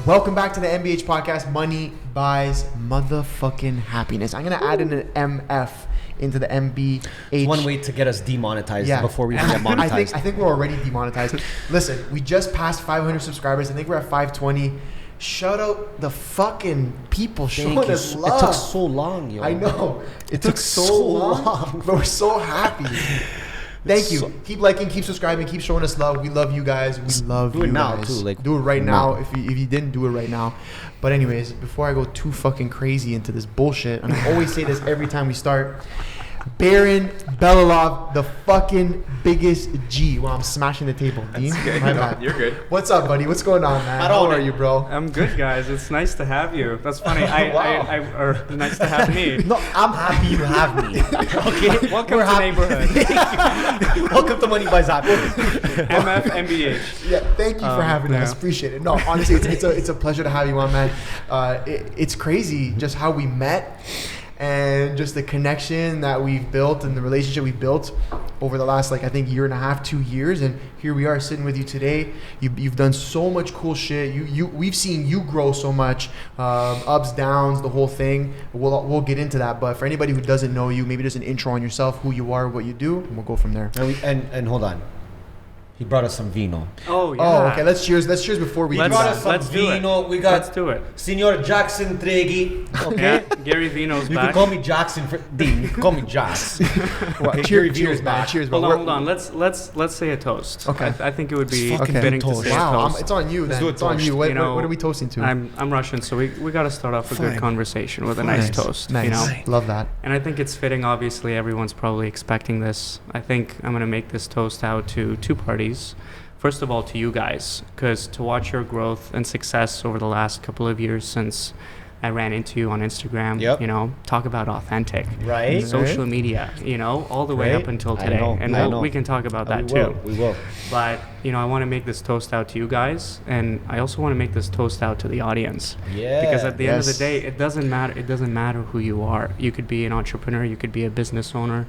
Welcome back to the MBH podcast. Money buys motherfucking happiness. I'm gonna add in an MF into the MBH. It's one way to get us demonetized before we get monetized. I think we're already demonetized. Listen, we just passed 500 subscribers. I think we're at 520. Shout out the fucking people showing us love. It took so long, yo. I know. It took so long, but we're so happy. Thank you. Keep liking, keep subscribing, keep showing us love. We love you guys. We love you guys. Do it now, too. Like, do it right now. If you didn't do it right now. But anyways, before I go too fucking crazy into this bullshit, and I always say this every time we start, Baron Belalov, the fucking biggest G. Well, I'm smashing the table. Dean, my bad. You're good. What's up, buddy? What's going on, man? How are you, bro? I'm good, guys. It's nice to have you. That's funny. Or nice to have me. No, I'm happy you have me. Okay. Welcome to neighborhood. Welcome to Money Buys Happiness. MF MBH. Yeah, thank you for having us. Appreciate it. No, honestly, it's a pleasure to have you on, man. It's crazy just how we met. And just the connection that we've built and the relationship we've built over the last, I think, year and a half, 2 years. And here we are sitting with you today. You've done so much cool shit. We've seen you grow so much, ups, downs, the whole thing. We'll get into that. But for anybody who doesn't know you, maybe just an intro on yourself, who you are, what you do, and we'll go from there. And hold on. He brought us some vino. Oh, yeah. Oh, okay. Let's cheers before we do that. Let's do it. We got Let's do it. Senor Jackson Treggy. Okay. Yeah, Gary Vino's you back. can call me Jackson for Dean. You can call me Jax. Okay, cheers, man. Cheers, bro. Hold on. Let's say a toast. Okay. I think it would be fitting to say a toast. toast. It's on you then. It's on you. What are we toasting to? I'm Russian, so we got to start off a good conversation with a nice toast. Nice. You know? Love that. And I think it's fitting. Obviously, everyone's probably expecting this. I think I'm gonna make this toast out to two parties. First of all, to you guys, because to watch your growth and success over the last couple of years since I ran into you on Instagram, you know, talk about authentic. Right. Social media, you know, all the way up until today. We can talk about that too. We will. But, you know, I want to make this toast out to you guys. And I also want to make this toast out to the audience. Yeah. Because at the end of the day, it doesn't matter. It doesn't matter who you are. You could be an entrepreneur. You could be a business owner.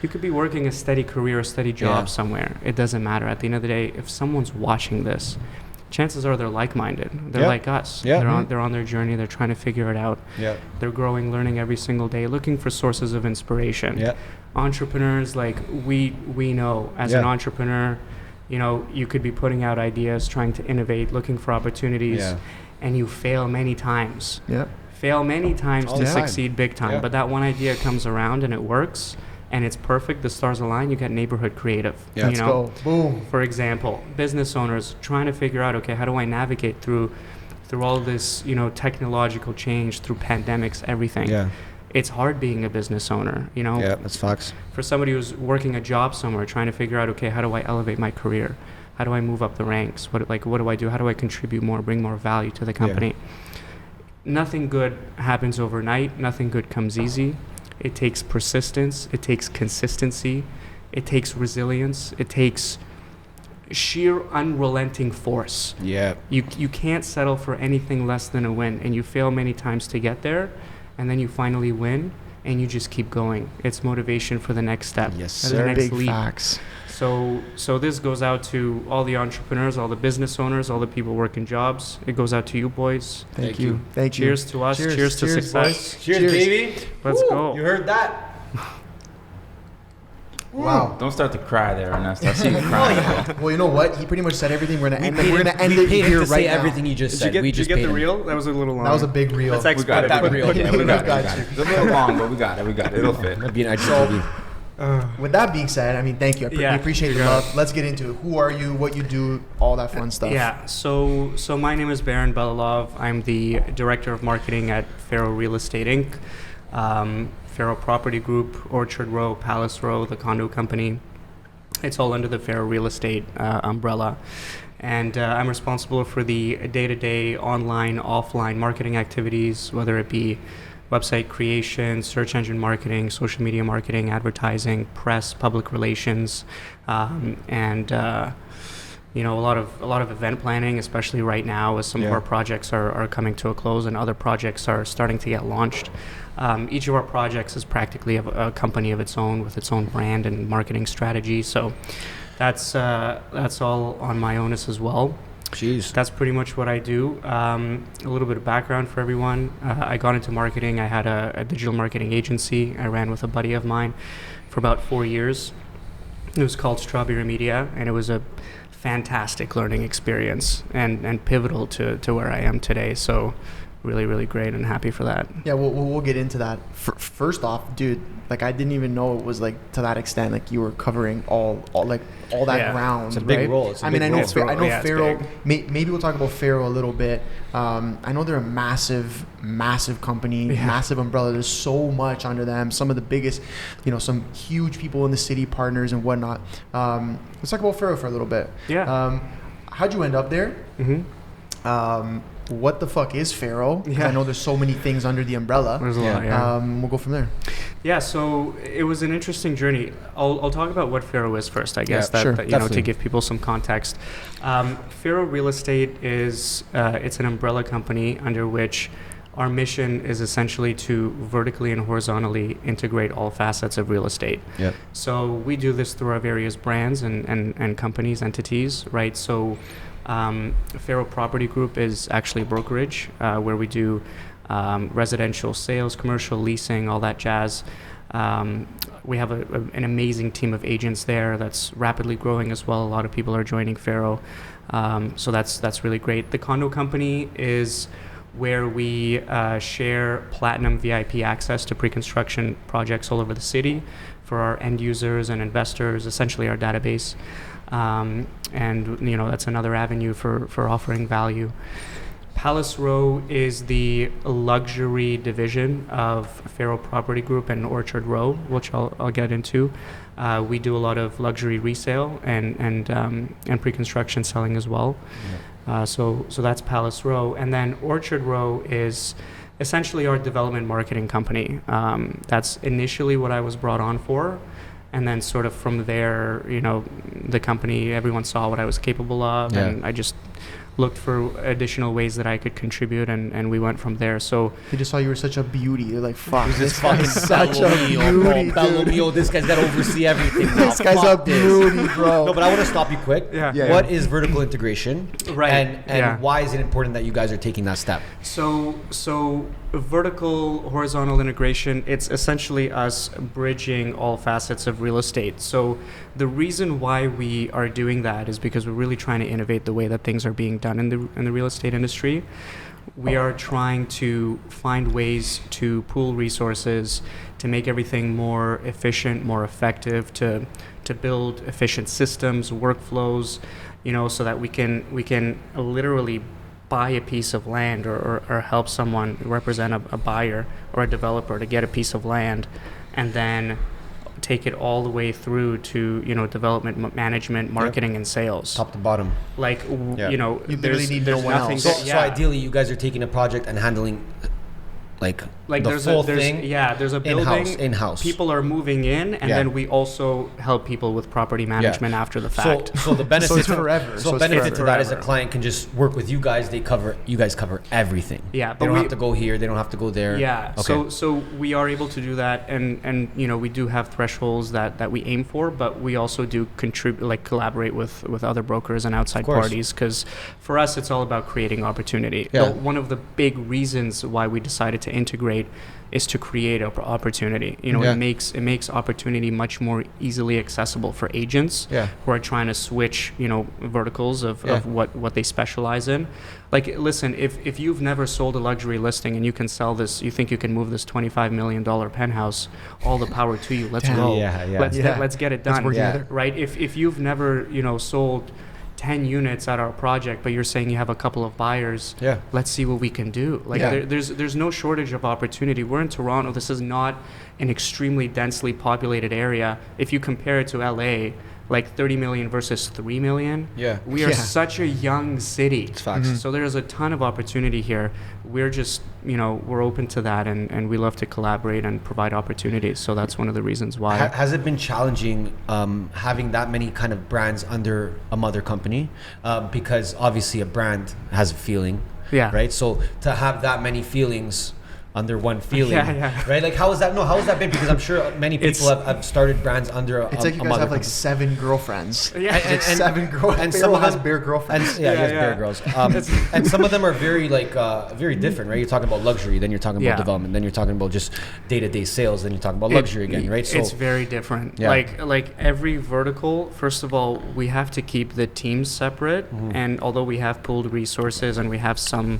You could be working a steady career, a steady job somewhere. It doesn't matter. At the end of the day, if someone's watching this, chances are they're like-minded. They're like us. They're on their journey. They're trying to figure it out. They're growing, learning every single day, looking for sources of inspiration. Entrepreneurs, we know as an entrepreneur, you know, you could be putting out ideas, trying to innovate, looking for opportunities, and you fail many times. Fail many times to succeed big time. But that one idea comes around and it works. And it's perfect, the stars align, you get neighborhood creative. Let's go. Boom. For example, business owners trying to figure out, okay, how do I navigate through all this, you know, technological change, through pandemics, everything. It's hard being a business owner, you know. Yeah, that's facts. For somebody who's working a job somewhere, trying to figure out, okay, how do I elevate my career? How do I move up the ranks? What do I do? How do I contribute more, bring more value to the company? Nothing good happens overnight. Nothing good comes easy. It takes persistence, it takes consistency, it takes resilience, it takes sheer unrelenting force. You can't settle for anything less than a win, and you fail many times to get there, and then you finally win, and you just keep going. It's motivation for the next step. Yes, sir. The next Big leap. Facts. So this goes out to all the entrepreneurs, all the business owners, all the people working jobs. It goes out to you boys. Thank you. Cheers to us. Cheers to success. Boys. Cheers, baby. Let's go. You heard that? Wow. Don't start to cry there, Ernest. I see you crying. Well, you know what? He pretty much said everything. We're gonna end it here right now. Everything you just said. Did you get the reel? That was a little long. That was a big reel. We got it. That reel. Yeah, we got it. It's a little long, but we got it. It'll fit. That'd be an IGTV. With that being said, I mean, thank you. We appreciate the love. Let's get into it. Who are you? What you do? All that fun stuff. Yeah. So my name is Baron Belalov. I'm the director of marketing at Pharaoh Real Estate Inc. Pharaoh Property Group, Orchard Row, Palace Row, the condo company. It's all under the Pharaoh Real Estate umbrella. And I'm responsible for the day-to-day online, offline marketing activities, whether it be website creation, search engine marketing, social media marketing, advertising, press, public relations, and you know, a lot of event planning, especially right now as some of our projects are coming to a close and other projects are starting to get launched. Each of our projects is practically a company of its own with its own brand and marketing strategy. So that's all on my onus as well. Jeez. That's pretty much what I do. A little bit of background for everyone. I got into marketing. I had a digital marketing agency I ran with a buddy of mine for about 4 years. It was called Strawberry Media, and it was a fantastic learning experience and pivotal to where I am today. So really, really great and happy for that. Yeah, we'll get into that. First off, dude, like I didn't even know it was like to that extent. Like you were covering all that ground. It's a big right? role. I know Pharaoh. It's Maybe we'll talk about Pharaoh a little bit. I know they're a massive company, massive umbrella. There's so much under them. Some of the biggest, some huge people in the city, partners and whatnot. Let's talk about Pharaoh for a little bit. Yeah. How'd you end up there? Mm-hmm. What the fuck is Pharaoh? Yeah. I know there's so many things under the umbrella. There's a lot, yeah. We'll go from there. Yeah, so it was an interesting journey. I'll talk about what Pharaoh is first, I guess, sure, to give people some context. Pharaoh Real Estate is it's an umbrella company under which our mission is essentially to vertically and horizontally integrate all facets of real estate. Yep. So we do this through our various brands and companies, entities, right? So Pharaoh Property Group is actually a brokerage where we do residential sales, commercial leasing, all that jazz. We have an amazing team of agents there that's rapidly growing as well. A lot of people are joining Pharaoh, so that's really great. The condo company is where we share platinum VIP access to pre-construction projects all over the city for our end users and investors, essentially our database. And that's another avenue for offering value. Palace Row is the luxury division of Pharaoh Property Group and Orchard Row, which I'll get into. We do a lot of luxury resale and pre-construction selling as well. Yeah. So that's Palace Row, and then Orchard Row is essentially our development marketing company. That's initially what I was brought on for. And then sort of from there, the company, everyone saw what I was capable of, and I just looked for additional ways that I could contribute, and we went from there. So they just saw you were such a beauty. They're like, fuck, this fucking such a beauty, dude. This guy's got to oversee everything now. This guy's a beauty, bro. No, but I want to stop you quick. What is vertical integration? Right. And why is it important that you guys are taking that step? So vertical horizontal integration, it's essentially us bridging all facets of real estate. So the reason why we are doing that is because we're really trying to innovate the way that things are being done in the real estate industry. We are trying to find ways to pool resources, to make everything more efficient, more effective, to build efficient systems, workflows, so that we can literally buy a piece of land or help someone represent a buyer or a developer to get a piece of land, and then take it all the way through to development, management, marketing, and sales, top to bottom. Like you literally need no one else. So ideally, you guys are taking a project and handling like the full thing. There's a building in-house. People are moving in, and then we also help people with property management after the fact. So the benefit so it's forever. So benefit to that is a client can just work with you guys. You guys cover everything. Yeah, they don't have to go here. They don't have to go there. Yeah. Okay. So we are able to do that, and we do have thresholds that we aim for, but we also do collaborate with other brokers and outside parties, because for us it's all about creating opportunity. Yeah. One of the big reasons why we decided to integrate is to create opportunity. It makes opportunity much more easily accessible for agents who are trying to switch verticals of what they specialize in. Like, listen, if you've never sold a luxury listing and you can sell this, you think you can move this $25 million penthouse, all the power to you. Let's go. Let's get it done. Right? If you've never sold 10 units at our project, but you're saying you have a couple of buyers, let's see what we can do. There's no shortage of opportunity. We're in Toronto. This is not an extremely densely populated area. If you compare it to LA, like 30 million versus 3 million, we are such a young city. It's facts. Mm-hmm. So there's a ton of opportunity here. We're just, we're open to that, and we love to collaborate and provide opportunities. So that's one of the reasons why. Has it been challenging having that many kind of brands under a mother company? Because obviously a brand has a feeling, right? So to have that many feelings under one feeling, Yeah. right? Like, how has that been? Because I'm sure many people have started brands under It's like you guys have like 7 girlfriends. Yeah. And 7 girlfriends. and And some Pharaoh of has them- bare girlfriends. he has bear girls. And some of them are very very different, right? You're talking about luxury, then you're talking about development, then you're talking about just day-to-day sales, then you're talking about luxury again, right? So It's very different. Yeah. Like every vertical, first of all, we have to keep the teams separate, and although we have pooled resources and we have some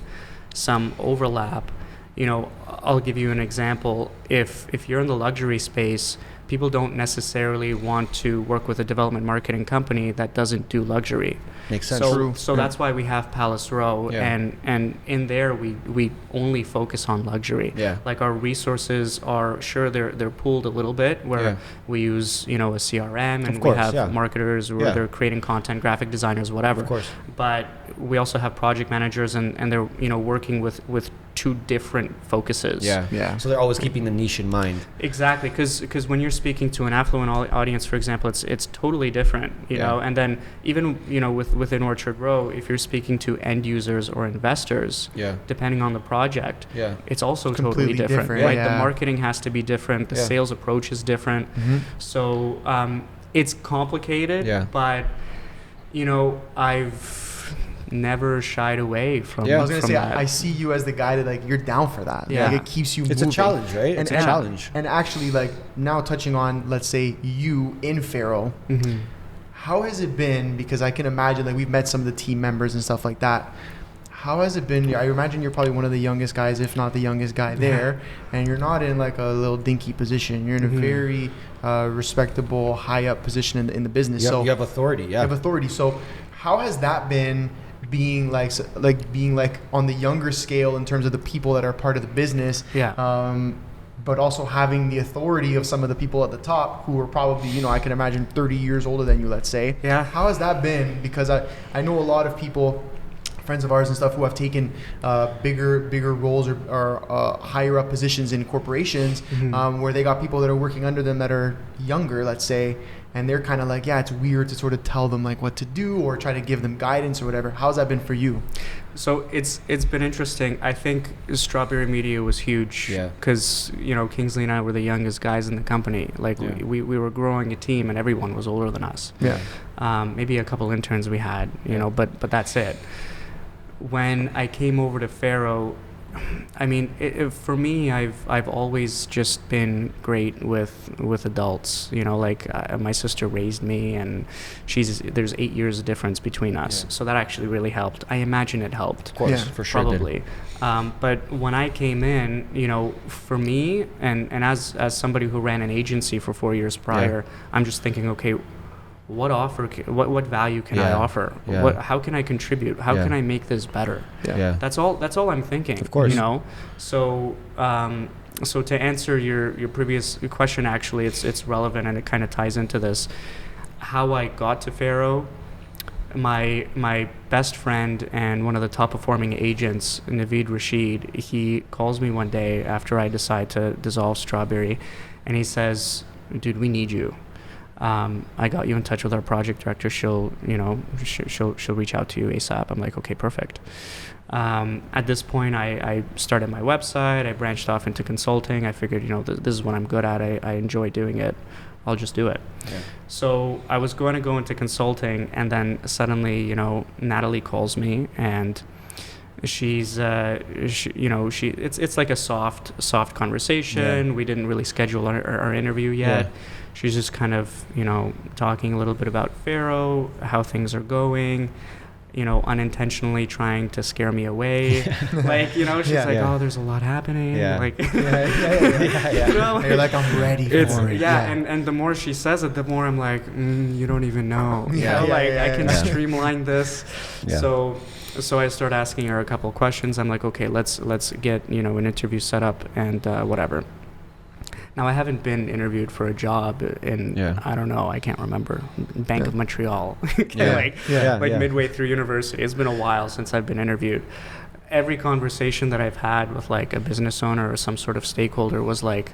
overlap, you know, I'll give you an example. If you're in the luxury space, people don't necessarily want to work with a development marketing company that doesn't do luxury. makes sense. So that's why we have Palace Row, Yeah. and in there we only focus on luxury. Yeah. Like our resources are they're pooled a little bit where Yeah. we use a CRM, and Of course, we have yeah. marketers who Yeah. are they're creating content, graphic designers, whatever. Of course. But we also have project managers, and they're working with 2 different focuses. Yeah. So they're always keeping the niche in mind. Exactly, because when you're speaking to an affluent audience, for example, it's totally different, you Yeah. know. And then even within Orchard Row, if you're speaking to end users or investors, Yeah. depending on the project, Yeah. it's also totally Completely different, different, right? yeah. The marketing has to be different, the Yeah. sales approach is different. So it's complicated, Yeah. but I've never shied away from. Yeah. I was gonna from say, that. I see you as the guy that like you're down for that. Yeah. Like it keeps you It's moving. a challenge, right? It's a challenge. And actually, like now touching on, let's say you in Pharaoh, Mhm. how has it been? Because I can imagine, like we've met some of the team members and stuff like that. How has it been? I imagine you're probably one of the youngest guys, if not the youngest guy there, and you're not in like a little dinky position. You're in a very respectable, high up position in the business. You have authority. You Yeah. have authority. So how has that been? Being like on the younger scale in terms of the people that are part of the business, but also having the authority of some of the people at the top who are probably, I can imagine 30 years older than you, let's say. Yeah. How has that been? Because I know a lot of people, friends of ours and stuff, who have taken bigger roles or higher up positions in corporations, where they got people that are working under them that are younger, let's say, and they're kind of like, yeah, it's weird to sort of tell them like what to do or try to give them guidance or whatever. How's that been for you? So it's been interesting. I think Strawberry Media was huge because Kingsley and I were the youngest guys in the company. Like we were growing a team, and everyone was older than us. Maybe a couple interns we had, but that's it. When I came over to Pharaoh, I mean, for me, I've always just been great with adults. My sister raised me, and there's 8 years of difference between us, so that actually really helped. I imagine it helped. Of course, for sure. Probably. But when I came in, for me, and as somebody who ran an agency for 4 years prior, I'm just thinking, okay, what value can I offer? How can I contribute? How can I make this better? That's all I'm thinking. Of course. So to answer your previous question, actually, it's relevant, and it kind of ties into this. How I got to Pharaoh, my best friend and one of the top performing agents, Naveed Rashid, he calls me one day after I decide to dissolve Strawberry, and he says, "Dude, we need you. I got you in touch with our project director. She'll reach out to you ASAP." I'm like, okay, perfect. At this point, I started my website. I branched off into consulting. I figured, this is what I'm good at. I enjoy doing it. I'll just do it. So I was going to go into consulting, and then suddenly, Natalie calls me, and she's it's like a soft conversation. We didn't really schedule our interview yet. She's just kind of talking a little bit about Pharaoh, how things are going, unintentionally trying to scare me away. She's oh, there's a lot happening. Like You're like, I'm ready for it. And the more she says it, the more I'm like, you don't even know. I can streamline this. So I start asking her a couple of questions. I'm like, okay, let's get an interview set up and whatever. Now, I haven't been interviewed for a job in I don't know, I can't remember, Bank of Montreal, midway through university. It's been a while since I've been interviewed. Every conversation that I've had with like a business owner or some sort of stakeholder was like,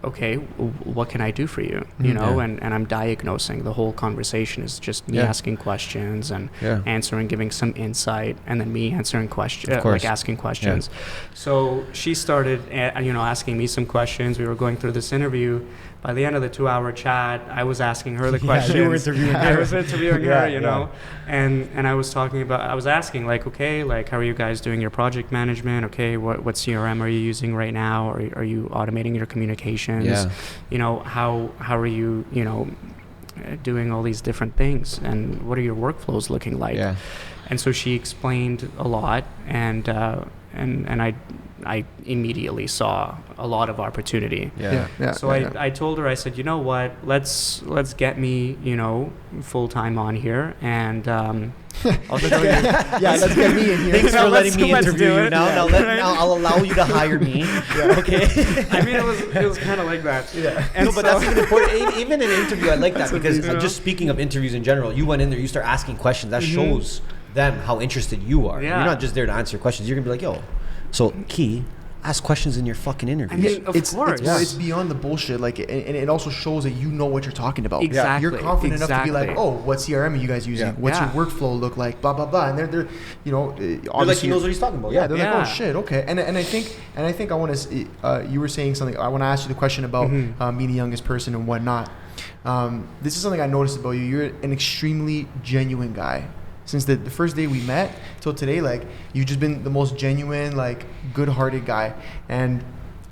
okay, what can I do for you? You know, and I'm diagnosing. The whole conversation is just me asking questions and answering, giving some insight, and then me answering questions, like asking questions. So she started, asking me some questions. We were going through this interview. By the end of the 2-hour chat, I was asking her the questions. You were interviewing her. I was interviewing her, you know, and I was asking like, okay, like, how are you guys doing your project management? Okay, what CRM are you using right now? Are you automating your communications? Yeah. You know, how are you, doing all these different things, and what are your workflows looking like? Yeah. And so she explained a lot, and I immediately saw a lot of opportunity. So I told her, I said, you know what, let's get me, full time on here, and I'll show you. Let's get me in here. Thanks for letting me interview you. Now I'll allow you to hire me. Okay. I mean, it was kind of like that. Yeah. And but that's even important. Even in an interview, I like that because just speaking of interviews in general, you went in there, you start asking questions. That shows them how interested you are. Yeah. You're not just there to answer questions. You're gonna be like, yo. So, Key, ask questions in your fucking interview. I mean, of course. It's beyond the bullshit. Like, and it also shows that you know what you're talking about. Exactly. You're confident enough to be like, oh, what CRM are you guys using? What's your workflow look like? Blah blah blah. And they're obviously like he knows what he's talking about. Yeah, they're like, oh shit, okay. And I think I want to. You were saying something. I want to ask you the question about me, the youngest person, and whatnot. This is something I noticed about you. You're an extremely genuine guy. Since the first day we met till today, like, you've just been the most genuine, like, good-hearted guy. And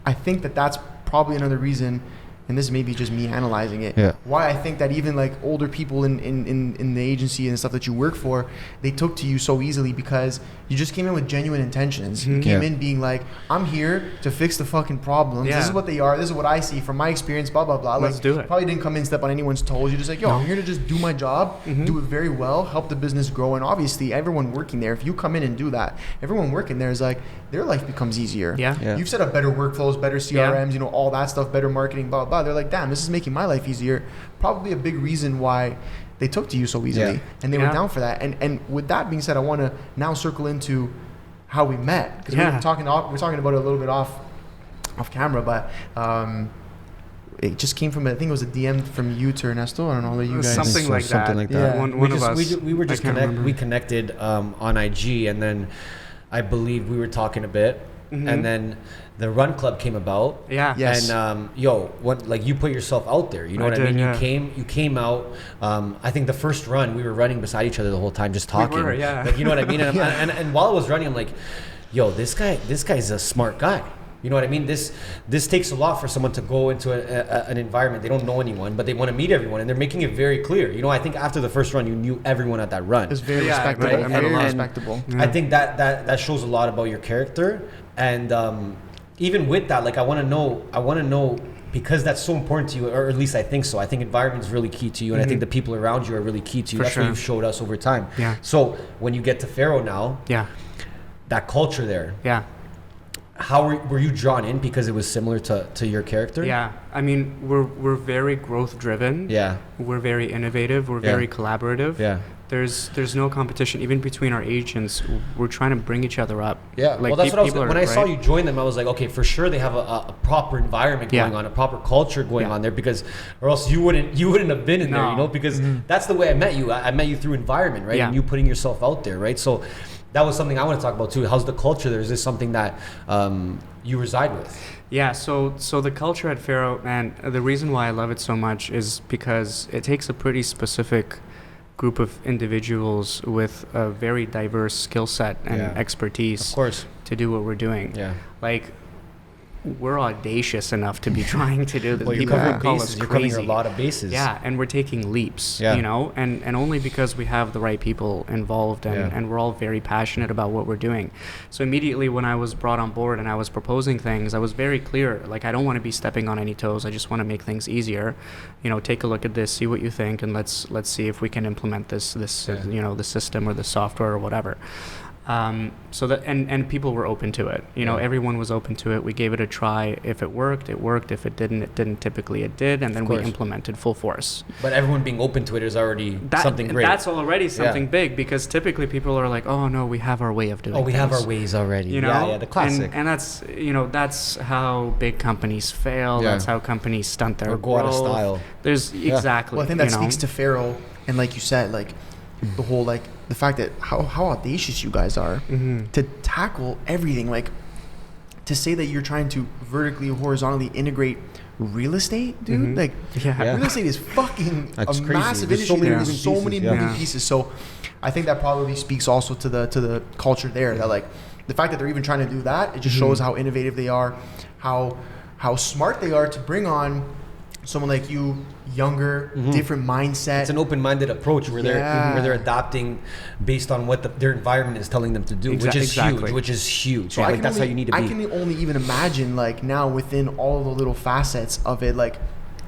I think that's probably another reason, and this may be just me analyzing it, why I think that even, like, older people in the agency and stuff that you work for, they took to you so easily because you just came in with genuine intentions. You came in being like, I'm here to fix the fucking problems. This is what they are. This is what I see from my experience, blah, blah, blah. Let's do it. Probably didn't come in, step on anyone's toes. You're just like, I'm here to just do my job, do it very well, help the business grow. And obviously, everyone working there, if you come in and do that, everyone working there is like, their life becomes easier. You've set up better workflows, better CRMs, all that stuff, better marketing, blah, blah. They're like, damn, this is making my life easier. Probably a big reason why they took to you so easily, and they were down for that. And with that being said, I want to now circle into how we met, because we're talking about it a little bit off camera, but it just came from, I think it was a DM from you to Ernesto. I don't know, that you guys something like that. Yeah. One of us. We were just we connected on IG, and then I believe we were talking a bit, and then the Run Club came about. And you put yourself out there. You know what I mean? You came out. I think the first run we were running beside each other the whole time, just talking. We were, yeah. Like, you know what I mean? And while I was running, I'm like, yo, this guy's a smart guy. You know what I mean? This takes a lot for someone to go into an environment. They don't know anyone, but they want to meet everyone, and they're making it very clear. I think after the first run, you knew everyone at that run. It was very respectable. Right? Very respectable. Yeah. I think that shows a lot about your character, and even with that, like, I want to know because that's so important to you, or at least I think so. I think environment is really key to you, and I think the people around you are really key to you. That's what you've showed us over time. Yeah. So when you get to Pharaoh now, that culture there. Yeah. How were you drawn in because it was similar to your character? Yeah, I mean, we're very growth driven. Yeah. We're very innovative. We're very collaborative. Yeah. There's no competition even between our agents. We're trying to bring each other up. Yeah. Like, well, that's what I was. When I saw you join them, I was like, okay, for sure they have a proper environment going on, a proper culture going on there, because, or else you wouldn't have been in there, because that's the way I met you. I met you through environment, right? And you putting yourself out there, right? So that was something I want to talk about too. How's the culture there? Is this something that you reside with? Yeah, so the culture at Pharaoh, and the reason why I love it so much is because it takes a pretty specific group of individuals with a very diverse skill set and expertise, of course, to do what we're doing. Yeah. Like, we're audacious enough to be trying to do this. Well, People would call us you're crazy. covering a lot of bases. Yeah, and we're taking leaps, and only because we have the right people involved, and we're all very passionate about what we're doing. So immediately when I was brought on board and I was proposing things, I was very clear, like, I don't want to be stepping on any toes. I just want to make things easier. Take a look at this, see what you think, and let's see if we can implement this the system or the software or whatever. So that and people were open to it. You know, everyone was open to it. We gave it a try. If it worked, it worked. If it didn't, it didn't. Typically, it did, and then we implemented full force. But everyone being open to it is already something great. That's already something big, because typically people are like, "Oh no, we have our way of doing." Oh, we things. have our ways already. You know, yeah, the classic. And that's that's how big companies fail. Yeah. That's how companies stunt their or go out of growth. style. There's exactly. Well, I think that speaks to Pharaoh, and like you said, like the whole like the fact that how audacious you guys are to tackle everything, like to say that you're trying to vertically or horizontally integrate real estate, dude. Like real estate is fucking That's a crazy. massive There's industry. There's so moving many pieces, moving pieces. So I think that probably speaks also to the culture there, that like the fact that they're even trying to do that, it just shows how innovative they are, how smart they are to bring on someone like you, younger, different mindset. It's an open-minded approach where they're adapting based on what their environment is telling them to do, which is huge. So that's how you need to be. I can only even imagine, like, now within all the little facets of it, like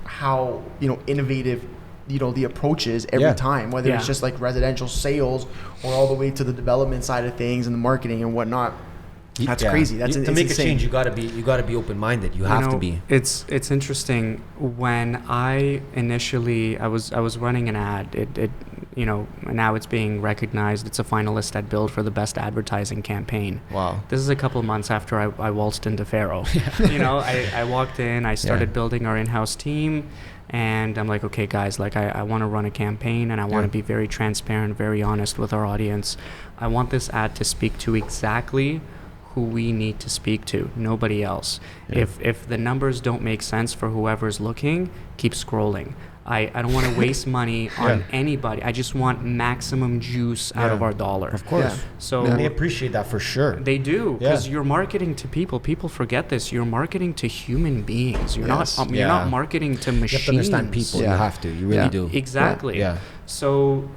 how innovative the approach is every time, whether it's just like residential sales or all the way to the development side of things and the marketing and whatnot. That's crazy. That's to make insane. a change. You gotta be open-minded. You have to be. It's interesting. When I initially I was running an ad. It now it's being recognized. It's a finalist at Build for the best advertising campaign. Wow. This is a couple of months after I waltzed into Pharaoh. I walked in. I started building our in-house team. And I'm like, okay, guys, like I want to run a campaign, and I want to be very transparent, very honest with our audience. I want this ad to speak to exactly who we need to speak to, nobody else. If the numbers don't make sense for whoever's looking, keep scrolling. I don't want to waste money on anybody. I just want maximum juice out of our dollar. Of course. Yeah. So they appreciate that for sure. They do, because you're marketing to people. People forget this. You're marketing to human beings. You're not marketing to machines. You have to understand people. You have to. You really do. Exactly. Yeah. So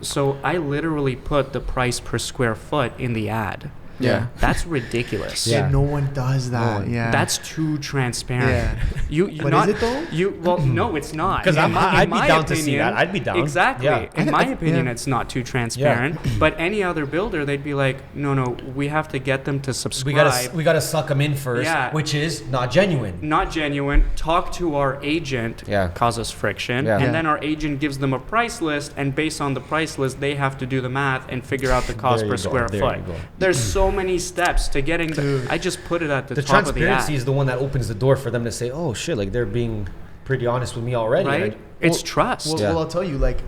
I literally put the price per square foot in the ad. Yeah. That's ridiculous. Yeah, no one does that. Yeah. That's too transparent. Yeah. But is it though? No, it's not. Because I'd be down to see that. I'd be down. Exactly. Yeah. In my opinion, it's not too transparent. But any other builder, they'd be like, no, we have to get them to subscribe. We gotta suck them in first, which is not genuine. Not genuine. Talk to our agent. Yeah. Causes friction. Yeah. And then our agent gives them a price list, and based on the price list, they have to do the math and figure out the cost per square foot. There's so many steps to getting I just put it at the top of the ad. The transparency is the one that opens the door for them to say, oh shit, like they're being pretty honest with me already. Right? It's trust. Well, I'll tell you, like,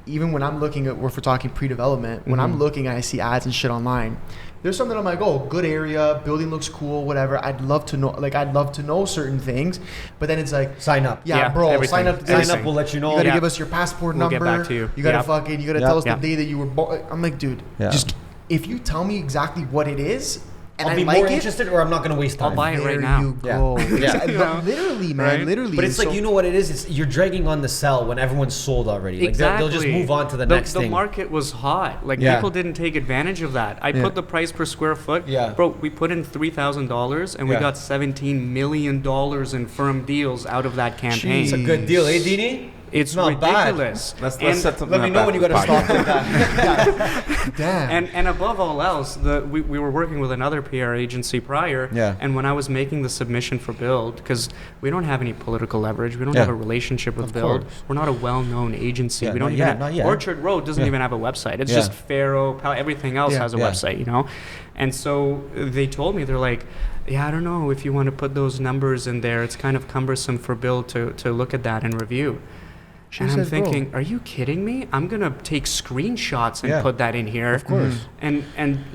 even when I'm looking at, if we're talking pre-development, when I'm looking and I see ads and shit online, there's something I'm like, oh, good area, building looks cool, whatever. I'd love to know certain things, but then it's like, sign up. Yeah, bro, everything. sign up. We'll let you know. You gotta give us your passport We'll number. get back to you. You gotta you gotta tell us the day that you were born. I'm like, dude, Yeah. just if you tell me exactly what it is, and I'll be more interested, or I'm not gonna waste time. I'll buy it right there now. you go. Yeah. Literally, man, Right? literally. But it's like, you know what it is? It's you're dragging on the sell when everyone's sold already. Like Exactly. they'll just move on to the next thing. The market was hot. Like Yeah. people didn't take advantage of that. I put the price per square foot. Yeah. Bro, we put in $3,000 and we got $17 million in firm deals out of that campaign. It's a good deal, eh, Dini? It's not ridiculous. Let's And- set something Let me up know when you after gotta the stop with that. damn. And above all else, we were working with another PR agency prior. Yeah. And when I was making the submission for Build, because we don't have any political leverage, we don't have a relationship with Build. course. We're not a well-known agency. Yeah, We don't not even yet, not yet. Orchard Road doesn't even have a website. It's just Pharaoh. Everything else has a website, you know. And so they told me, they're like, yeah, I don't know if you want to put those numbers in there. It's kind of cumbersome for Build to look at that and review. And I'm thinking, are you kidding me? I'm gonna take screenshots and put that in here. Of course. And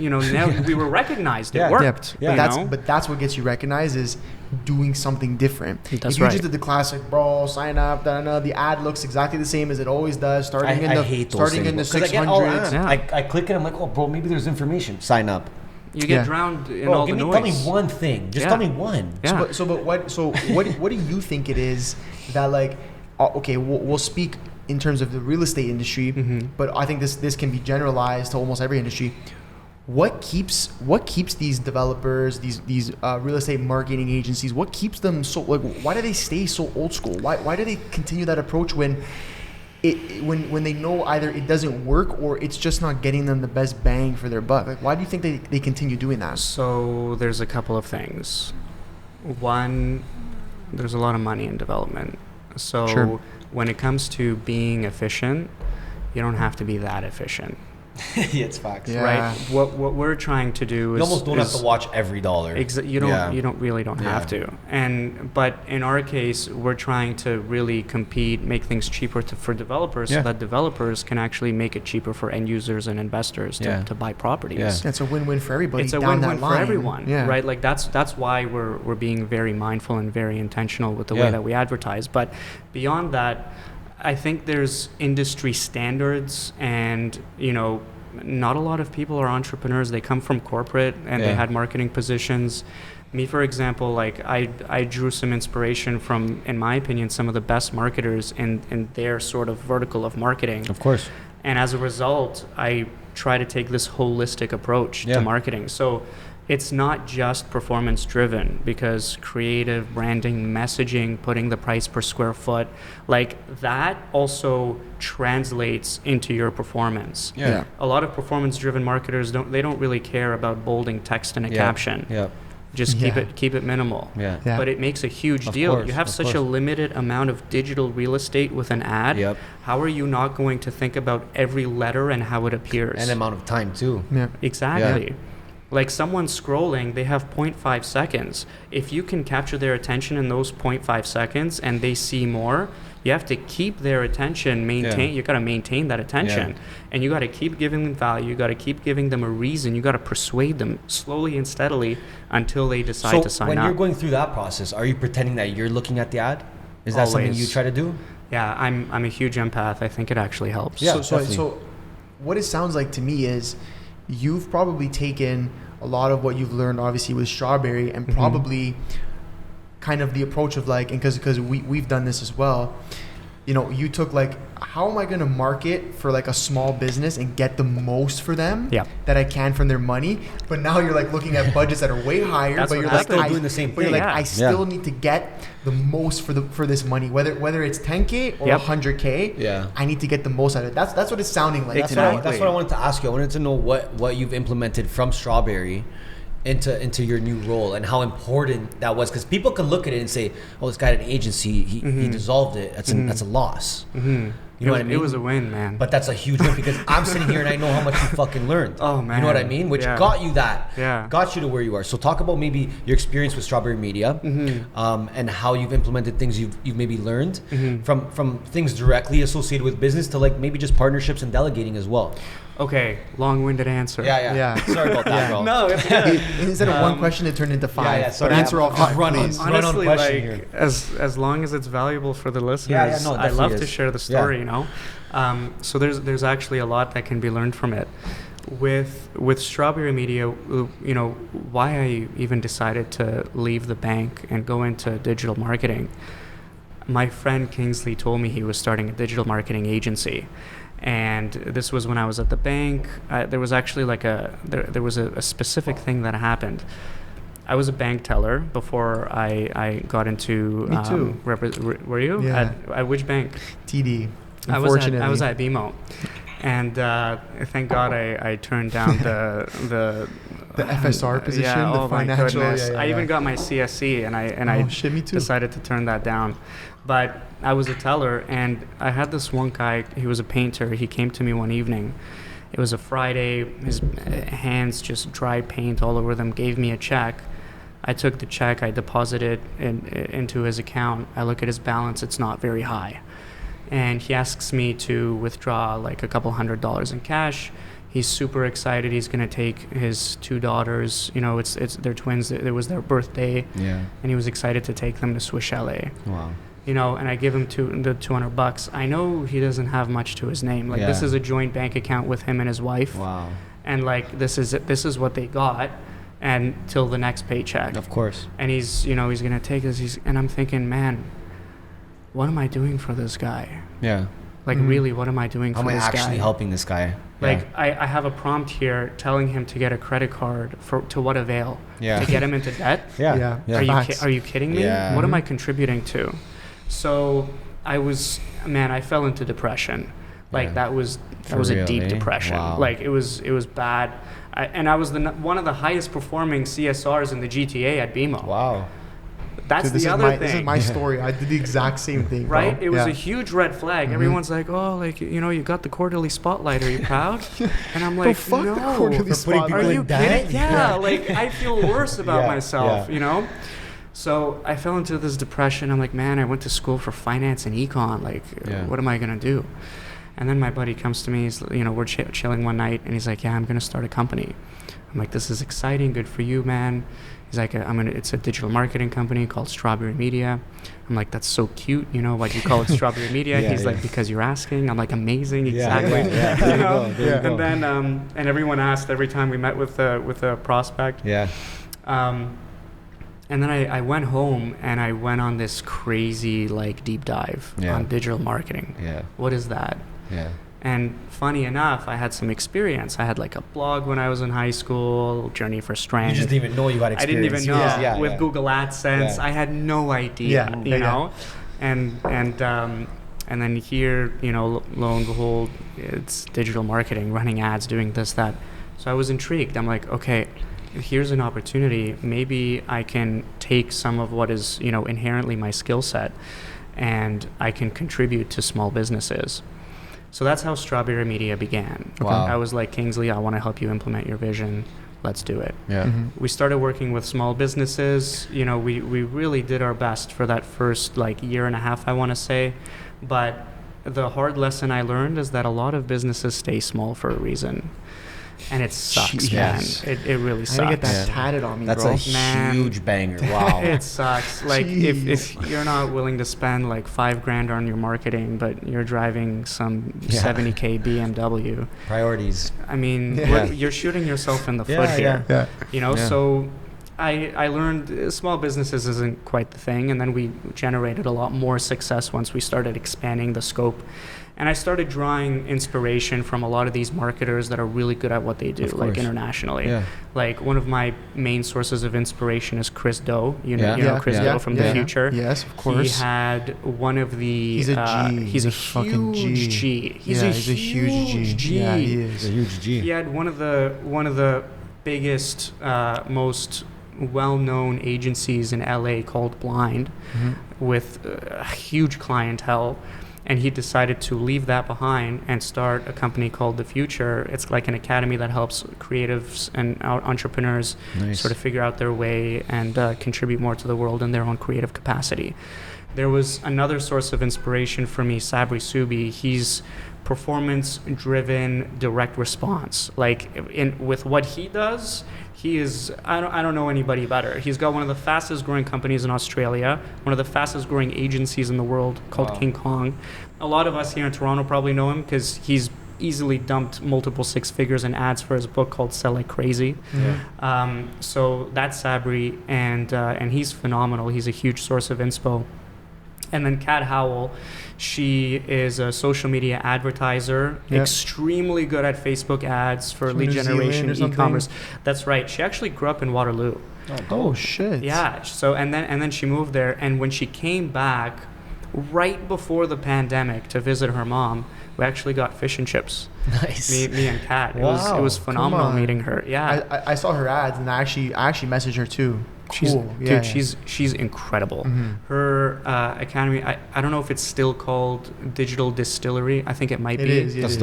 now we were recognized. It Yeah. worked. Yeah. But that's what gets you recognized, is doing something different. That's if you right. just did the classic, bro, sign up, the ad looks exactly the same as it always does, starting in the 600s. Yeah. I click it, I'm like, oh, bro, maybe there's information. Sign up. You get drowned in Bro, all the noise. Tell me one thing. Just tell me one. Yeah. What do you think it is that, like, okay, we'll speak in terms of the real estate industry, but I think this can be generalized to almost every industry. What keeps these developers, these real estate marketing agencies, what keeps them so, like, why do they stay so old school? Why do they continue that approach when when they know either it doesn't work or it's just not getting them the best bang for their buck? Like, why do you think they continue doing that? So there's a couple of things. One, there's a lot of money in development. So when it comes to being efficient, you don't have to be that efficient. It's facts. Yeah. Right. What we're trying to do is you almost don't have to watch every dollar. You don't have to. But in our case, we're trying to really compete, make things cheaper for developers, so that developers can actually make it cheaper for end users and investors to buy properties. Yeah. It's a win-win for everybody. It's a win-win for everyone, right? Like that's why we're being very mindful and very intentional with the way that we advertise. But beyond that, I think there's industry standards, and not a lot of people are entrepreneurs. They come from corporate and they had marketing positions. Me, for example, like I drew some inspiration from, in my opinion, some of the best marketers in their sort of vertical of marketing. Of course. And as a result, I try to take this holistic approach to marketing. So it's not just performance driven, because creative, branding, messaging, putting the price per square foot, like that also translates into your performance. Yeah. A lot of performance driven marketers don't really care about bolding text in a caption. Yeah. Just keep it minimal. Yeah. But it makes a huge deal. You have such a limited amount of digital real estate with an ad. Yep. How are you not going to think about every letter and how it appears? And amount of time too. Yeah. Exactly. Like someone scrolling, they have 0.5 seconds. If you can capture their attention in those 0.5 seconds and they see more, you have to keep their attention, you got to maintain that attention. And you got to keep giving them value. You got to keep giving them a reason. You got to persuade them slowly and steadily until they decide to sign up. So when you're going through that process, are you pretending that you're looking at the ad? Is that something you try to do? Yeah, I'm a huge empath. I think it actually helps. Yeah, so what it sounds like to me is you've probably taken a lot of what you've learned, obviously, with Strawberry, and probably kind of the approach of like, and because we've done this as well, you took like, how am I going to market for like a small business and get the most for them that I can from their money? But now you're like looking at budgets that are way higher, but you're like still doing the same thing. But you're like, I still need to get the most for this money, whether it's 10K or 100K. Yeah, I need to get the most out of it. That's what it's sounding like. Exactly. That's what I wanted to ask you. I wanted to know what you've implemented from Strawberry into your new role, and how important that was, because people can look at it and say, oh, this guy had an agency, he dissolved it, that's a loss. You know what I mean? It was a win, man. But that's a huge win, because I'm sitting here and I know how much you fucking learned. Oh, man. You know what I mean? Which got you that. Yeah. Got you to where you are. So talk about maybe your experience with Strawberry Media, and how you've implemented things you've maybe learned from things directly associated with business to like maybe just partnerships and delegating as well. Okay, long-winded answer. Yeah. Sorry about that, bro. No, it's good. Instead of one question, it turned into 5. Yeah, sorry. But answer all 5, please. Honestly, question here. as long as it's valuable for the listeners, I love to share the story. So there's actually a lot that can be learned from it. With Strawberry Media, why I even decided to leave the bank and go into digital marketing. My friend Kingsley told me he was starting a digital marketing agency. And this was when I was at the bank. There was actually like there was a specific thing that happened. I was a bank teller before I got into. Me too. Were you? Yeah. At which bank? TD. I was at BMO, and thank God I turned down the FSR position. Yeah, the financial. My goodness. I even got my CSC, and I me too. decided to turn that down. But I was a teller, and I had this one guy. He was a painter. He came to me one evening. It was a Friday. His hands just dry paint all over them. Gave me a check. I took the check. I deposited it into his account. I look at his balance. It's not very high. And he asks me to withdraw like a couple $100 in cash. He's super excited. He's going to take his 2 daughters. It's they're twins. It was their birthday. Yeah. And he was excited to take them to Swiss Chalet. Wow. And I give him the $200. I know he doesn't have much to his name. Like this is a joint bank account with him and his wife. Wow. And like this is what they got, and till the next paycheck. Of course. And he's gonna take this. And I'm thinking, man, what am I doing for this guy? Yeah. Like really, what am I doing for this guy? How am I actually helping this guy? Like I have a prompt here telling him to get a credit card to what avail? Yeah. To get him into debt? Yeah. Are you kidding me? Yeah. What am I contributing to? So I fell into depression. Like that was a deep depression. Wow. Like it was bad. I was one of the highest performing CSRs in the GTA at BMO. Wow. That's Dude, the other thing. This is my story. I did the exact same thing, bro. Right? It was a huge red flag. Everyone's like, oh, like, you know, you got the quarterly spotlight. Are you proud? And I'm like, fuck no. the quarterly spotlight. Are you kidding? Yeah. Like, I feel worse about myself, you know? So I fell into this depression. I'm like, man, I went to school for finance and econ. Like, what am I going to do? And then my buddy comes to me. He's, you know, we're chilling one night, and he's like, yeah, I'm going to start a company. I'm like, this is exciting. Good for you, man. He's like, it's a digital marketing company called Strawberry Media. I'm like, that's so cute. You know, why'd you call it Strawberry Media? He's like, because you're asking. I'm like, amazing. Exactly. You know? And then, and everyone asked every time we met with a prospect. Yeah. And then I went home and I went on this crazy like deep dive on digital marketing. Yeah. What is that? Yeah. And funny enough, I had some experience. I had like a blog when I was in high school, Journey for Strength. You just didn't even know you had experience. I didn't even know. With Google AdSense, I had no idea, you know? And then here, you know, lo and behold, it's digital marketing, running ads, doing this, that. So I was intrigued. I'm like, okay, here's an opportunity. Maybe I can take some of what is, you know, inherently my skill set, and I can contribute to small businesses. So that's how Strawberry Media began. Wow. I was like, Kingsley, I want to help you implement your vision. Let's do it. Yeah. We started working with small businesses. You know, we really did our best for that first like year and a half, I want to say. But the hard lesson I learned is that a lot of businesses stay small for a reason. And it sucks, man. It really sucks. I get that tatted on me, That's bro. a huge banger. Wow. It sucks. Like if you're not willing to spend like $5,000 on your marketing, but you're driving some 70K BMW. Priorities. I mean, you're shooting yourself in the foot here. Yeah. You know, so I learned small businesses isn't quite the thing, and then we generated a lot more success once we started expanding the scope. And I started drawing inspiration from a lot of these marketers that are really good at what they do, like internationally. Yeah. Like one of my main sources of inspiration is Chris Do. You know Chris Do from The Future. Yes, of course. He had one of the. He's a G. He's a huge G. He's a huge G. Yeah, he is. He's a huge G. He had one of the biggest, most well-known agencies in LA called Blind, with a huge clientele. And he decided to leave that behind and start a company called The Future. It's like an academy that helps creatives and entrepreneurs sort of figure out their way and contribute more to the world in their own creative capacity. There was another source of inspiration for me, Sabri Subi. He's performance-driven direct response. Like with what he does, he is, I don't know anybody better. He's got one of the fastest growing companies in Australia, one of the fastest growing agencies in the world called King Kong. A lot of us here in Toronto probably know him because he's easily dumped multiple six figures in ads for his book called Sell Like Crazy. So that's Sabri, and he's phenomenal. He's a huge source of inspo. And then Kat Howell, she is a social media advertiser, extremely good at Facebook ads for lead generation, e-commerce. That's right. She actually grew up in Waterloo. Oh shit. Yeah. So and then she moved there, and when she came back, right before the pandemic, to visit her mom, we actually got fish and chips. Nice. Me and Kat. It was phenomenal meeting her. Yeah. I saw her ads, and I actually messaged her too. Cool. She's incredible. Her academy, I don't know if it's still called Digital Distillery. I think it might be. It is,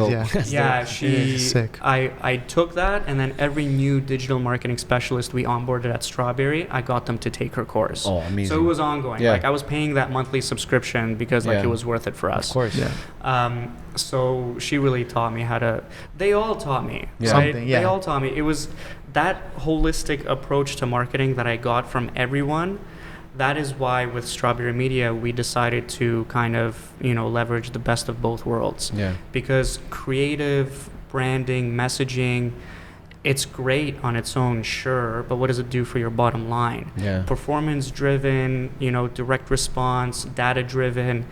yeah. She's sick. I took that, and then every new digital marketing specialist we onboarded at Strawberry, I got them to take her course. Oh, amazing. So it was ongoing. Like I was paying that monthly subscription because it was worth it for us. Of course. Yeah. So she really taught me how to. They all taught me. Yeah. Something. Yeah. They all taught me. It was that holistic approach to marketing that I got from everyone. That is why with Strawberry Media we decided to kind of, leverage the best of both worlds. Yeah. Because creative, branding, messaging, it's great on its own, sure, but what does it do for your bottom line? Yeah. Performance driven, direct response, data driven,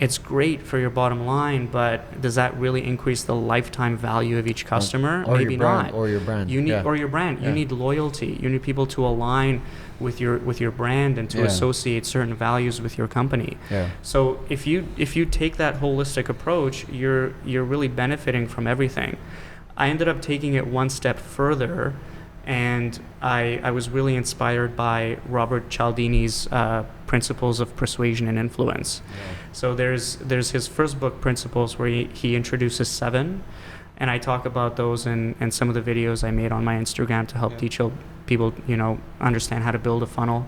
it's great for your bottom line, but does that really increase the lifetime value of each customer? Or Maybe your brand, not. or your brand. You need or your brand. You need loyalty. You need people to align with your brand and to associate certain values with your company. Yeah. So if you take that holistic approach, you're really benefiting from everything. I ended up taking it one step further, and I was really inspired by Robert Cialdini's principles of persuasion and influence. Yeah. So there's his first book, Principles, where he introduces 7, and I talk about those in some of the videos I made on my Instagram to help teach people, understand how to build a funnel.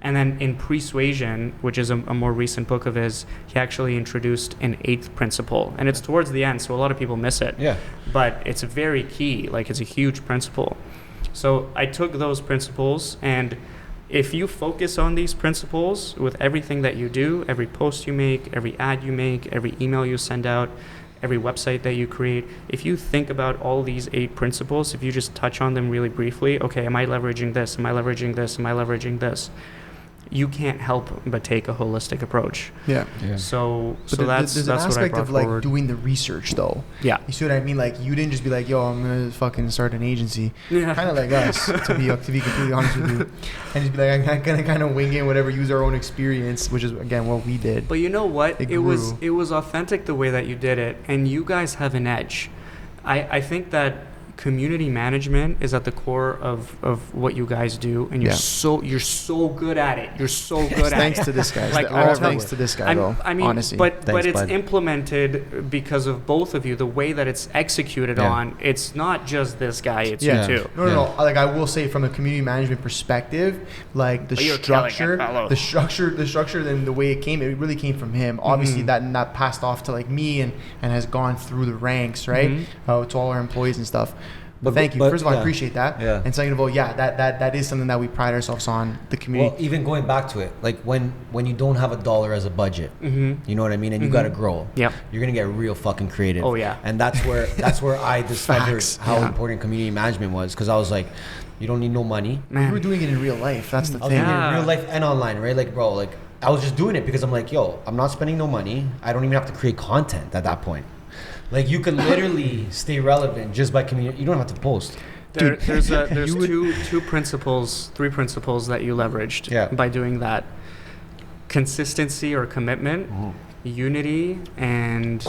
And then in Persuasion, which is a more recent book of his, he actually introduced an 8th principle, and it's towards the end, so a lot of people miss it. Yeah. But it's very key, like it's a huge principle. So I took those principles, and if you focus on these principles with everything that you do, every post you make, every ad you make, every email you send out, every website that you create, if you think about all these 8 principles, if you just touch on them really briefly, okay, am I leveraging this? Am I leveraging this? Am I leveraging this? You can't help but take a holistic approach. Yeah. So that's there's what an aspect I of brought like forward. doing the research though. Yeah. You see what I mean? Like you didn't just be like, yo, I'm gonna fucking start an agency. Yeah. Kind of like us, to be completely honest with you, and just be like, I'm gonna kind of wing it, whatever, use our own experience, which is again what we did. But you know what? It was authentic the way that you did it, and you guys have an edge. I think that community management is at the core of what you guys do, and you're so good at it. You're so good at it. Thanks to this guy. Like all thanks to this guy, though. I mean, honestly. but it's implemented because of both of you. The way that it's executed on, it's not just this guy. It's you too. No. Like I will say, from a community management perspective, like the structure, and the way it came, it really came from him. Obviously, that passed off to like me and has gone through the ranks, right? To all our employees and stuff. But thank you. First of all, I appreciate that. Yeah. And second of all, that is something that we pride ourselves on, the community. Well, even going back to it, like when you don't have $1 as a budget, you know what I mean, and you got to grow. Yep. You're gonna get real fucking creative. Oh yeah. And that's where I discovered how important community management was, because I was like, you don't need no money. Man. We were doing it in real life. That's the thing. In real life and online, right? Like, bro, like I was just doing it because I'm like, yo, I'm not spending no money. I don't even have to create content at that point. Like you can literally stay relevant just by community. You don't have to post. There's three principles that you leveraged by doing that: consistency or commitment, unity, and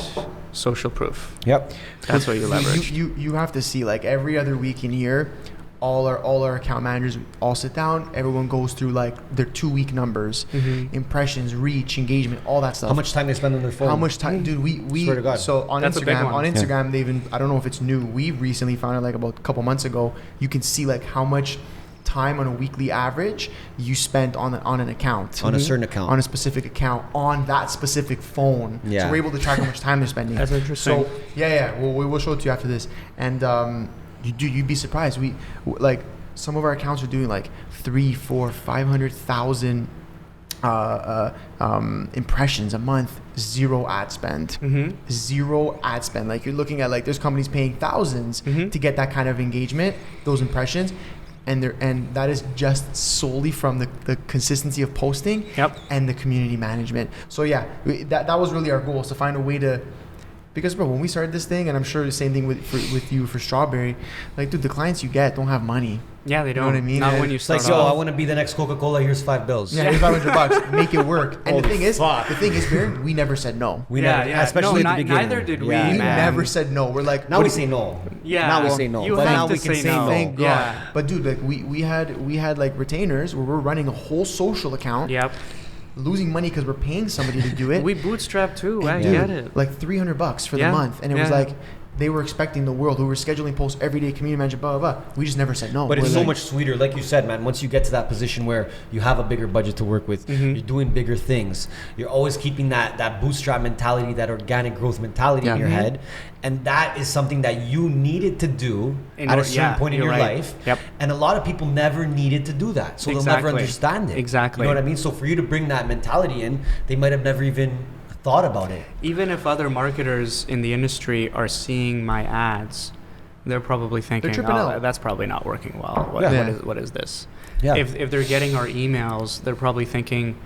social proof. Yep, that's what you leverage. You have to see, like, every other week in here, all our account managers all sit down. Everyone goes through like their 2-week numbers, impressions, reach, engagement, all that stuff. How much time they spend on their phone? How much time, dude? We swear to God. So on Instagram, they even, I don't know if it's new. We recently found out, like about a couple months ago, you can see like how much time on a weekly average you spent on an account, on a certain account, on a specific account, on that specific phone. Yeah. So we're able to track how much time they're spending. That's interesting. So well, we'll show it to you after this, and you'd be surprised. We like some of our accounts are doing like 300,000, 400,000, 500,000 impressions a month. Zero ad spend. Zero ad spend. Like you're looking at, like, there's companies paying thousands to get that kind of engagement, those impressions, and that is just solely from the consistency of posting and the community management. So that was really our goal, is to find a way to. Because, bro, when we started this thing, and I'm sure the same thing with you for Strawberry, like, dude, the clients you get don't have money. Yeah, they don't. You know what I mean? Not when you start off. Yo, I want to be the next Coca-Cola. Here's $5. Yeah, here's $500. Make it work. And the thing is, Baron, we never said no. We never, especially at the beginning. Neither did we. We never said no. We're like, now we say no. Yeah, now we say no. But now we can say no. Thank God. Yeah. But dude, like we had like retainers where we're running a whole social account. Yep. Losing money because we're paying somebody to do it. We bootstrap too. I dude, get it. Like $300 for the month, and it was like they were expecting the world. We were scheduling posts every day, community management, blah blah blah. We just never said no. But it's so much sweeter, like you said, man. Once you get to that position where you have a bigger budget to work with, you're doing bigger things. You're always keeping that bootstrap mentality, that organic growth mentality in your head, and that is something that you needed to do at a certain point in your life. Yep. And a lot of people never needed to do that, so they'll never understand it. Exactly. You know what I mean? So for you to bring that mentality in, they might have never even thought about it. Even if other marketers in the industry are seeing my ads, they're probably thinking, that's probably not working well. What is this? Yeah. If they're getting our emails, they're probably thinking,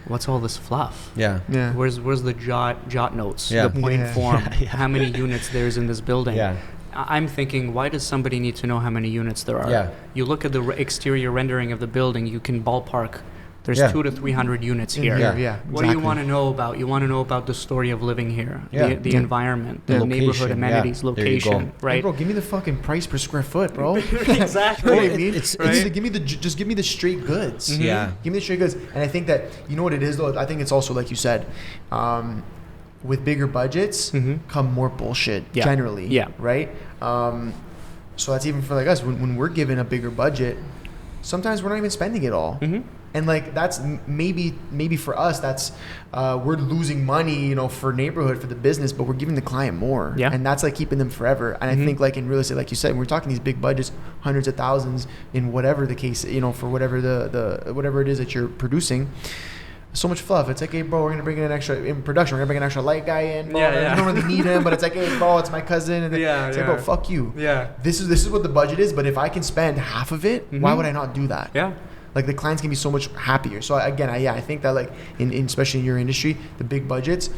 what's all this fluff? Yeah. Where's the jot notes, Yeah. the point Yeah. form, how many units there's in this building? Yeah. I'm thinking, why does somebody need to know how many units there are? Yeah. You look at the exterior rendering of the building, you can ballpark. There's Yeah. 200 to 300 units here. Yeah. What do you want to know about? You want to know about the story of living here, Yeah. the environment, the Location, neighborhood amenities, yeah. There you go. location, Hey, right? bro, give me the fucking price per square foot, bro. Exactly. You know what I mean? It's- Just give me the straight goods. Mhm. Yeah. Give me the straight goods. And I think that, you know what it is though? I think it's also like you said, with bigger budgets come more bullshit Yeah. generally. Yeah. Right? So that's even for like us, when we're given a bigger budget, sometimes we're not even spending it all. And like that's maybe for us that's we're losing money, you know, for neighborhood, for the business, but we're giving the client more. Yeah. And that's like keeping them forever. And I think like in real estate, like you said, when we're talking these big budgets, hundreds of thousands in whatever the case, you know, for whatever the whatever it is that you're producing. So much fluff. It's like, hey, bro, we're gonna bring in an extra in production. We're gonna bring an extra light guy in. Bro. Yeah. You don't really need him, but it's like, hey, bro, it's my cousin. And Yeah, it's like, yeah. bro, fuck you. Yeah. This is what the budget is. But if I can spend half of it, why would I not do that? Yeah. Like the clients can be so much happier. So again, I think that like in especially in your industry, the big budgets,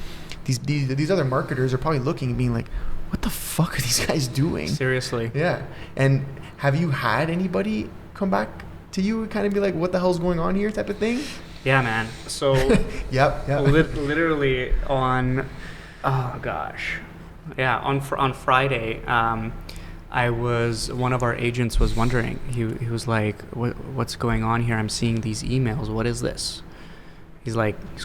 these other marketers are probably looking and being like, what the fuck are these guys doing? Seriously. Yeah. And have you had anybody come back to you and kind of be like, what the hell's going on here, type of thing? Yeah, man. So Yep. literally on, oh gosh, yeah, on Friday, one of our agents was wondering. He was like, what's going on here? I'm seeing these emails. What is this? He's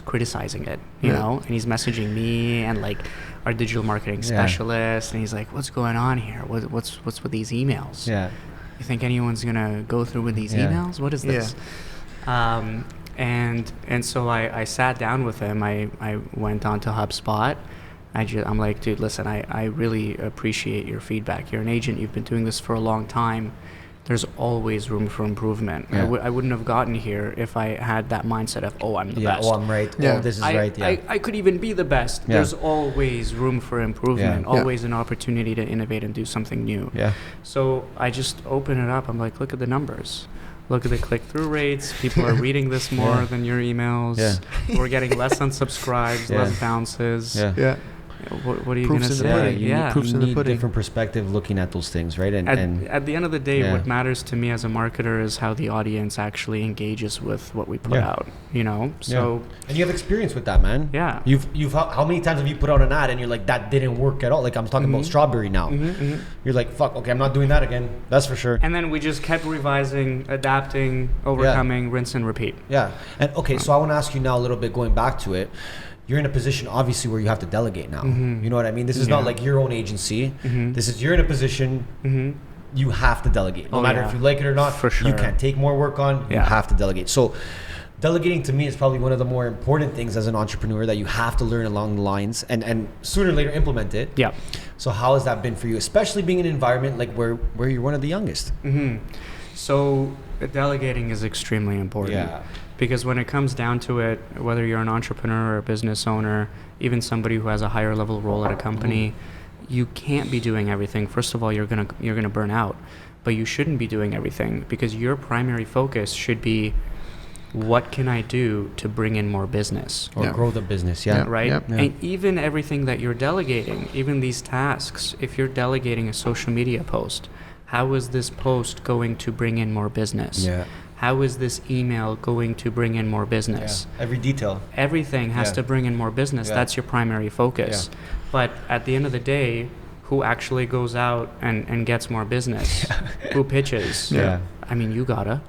criticizing it, you know, and he's messaging me and like our digital marketing specialist, and he's like, what's going on here? What's with these emails? Yeah. You think anyone's gonna go through with these emails? What is this? And so I sat down with him. I went on to HubSpot. I'm like, dude, listen, I really appreciate your feedback. You're an agent. You've been doing this for a long time. There's always room for improvement. Yeah. I wouldn't have gotten here if I had that mindset of, oh, I'm the best. Oh, I'm right. Yeah. Oh, this is right. Yeah. I could even be the best. Yeah. There's always room for improvement, Yeah. always an opportunity to innovate and do something new. Yeah. So I just open it up. I'm like, look at the numbers. Look at the click-through rates. People are reading this more than your emails. Yeah. We're getting less unsubscribes, less bounces. Yeah. Yeah. What are you going Proofs to in the say? pudding. You Yeah. need, Proofs you in the need pudding. different perspective looking at those things, right? At the end of the day, Yeah. what matters to me as a marketer is how the audience actually engages with what we put out, you know? So, and you have experience with that, man. yeah. You've how many times have you put out an ad and you're like, that didn't work at all? Like I'm talking about strawberry now. You're like, fuck, okay, I'm not doing that again. That's for sure. And then we just kept revising, adapting, overcoming, rinse and repeat. Yeah. And okay, so I want to ask you now a little bit, going back to it. You're in a position obviously where you have to delegate now. You know what I mean? This is not like your own agency. This is, you're in a position you have to delegate. No matter if you like it or not, For sure. you can't take more work on, you have to delegate. So delegating to me is probably one of the more important things as an entrepreneur that you have to learn along the lines and sooner or later implement it. Yeah. So how has that been for you, especially being in an environment like where you're one of the youngest? So delegating is extremely important. Yeah. Because when it comes down to it, whether you're an entrepreneur or a business owner, even somebody who has a higher level role at a company, you can't be doing everything. First of all, you're gonna burn out, but you shouldn't be doing everything because your primary focus should be, what can I do to bring in more business? Or grow the business, Right? Yeah. And even everything that you're delegating, even these tasks, if you're delegating a social media post, how is this post going to bring in more business? Yeah. How is this email going to bring in more business? Every detail. Everything has to bring in more business. That's your primary focus. But at the end of the day, who actually goes out and gets more business? Who pitches? I mean, you gotta.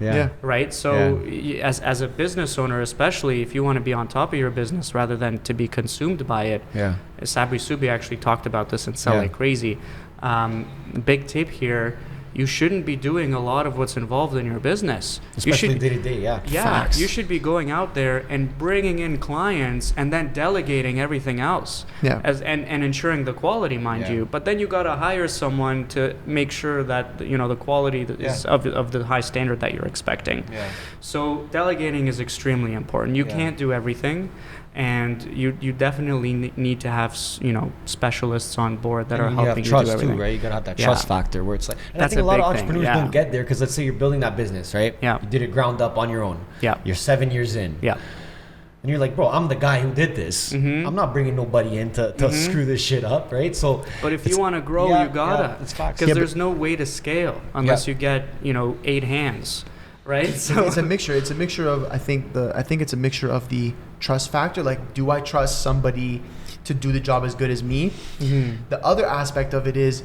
Right? So as a business owner, especially if you want to be on top of your business rather than to be consumed by it, Sabri Subi actually talked about this in Sell Like Crazy. Big tip here, you shouldn't be doing a lot of what's involved in your business. Especially day to day, Facts. You should be going out there and bringing in clients and then delegating everything else. And ensuring the quality, mind you. But then you got to hire someone to make sure that the quality is of the high standard that you're expecting. So delegating is extremely important. You can't do everything. And you definitely need to have specialists on board that are helping you do everything. Trust too, right? You gotta have that trust factor where it's like. And I think a lot of entrepreneurs don't get there because let's say you're building that business, right? Yeah. You did it ground up on your own. Yeah. You're 7 years in. Yeah. And you're like, bro, I'm the guy who did this. I'm not bringing nobody in to screw this shit up, right? So, but if you want to grow, you gotta. Because there's no way to scale unless you get 8 hands, right? So it's a mixture. It's a mixture of I think it's a mixture of the trust factor. Like, do I trust somebody to do the job as good as me? The other aspect of it is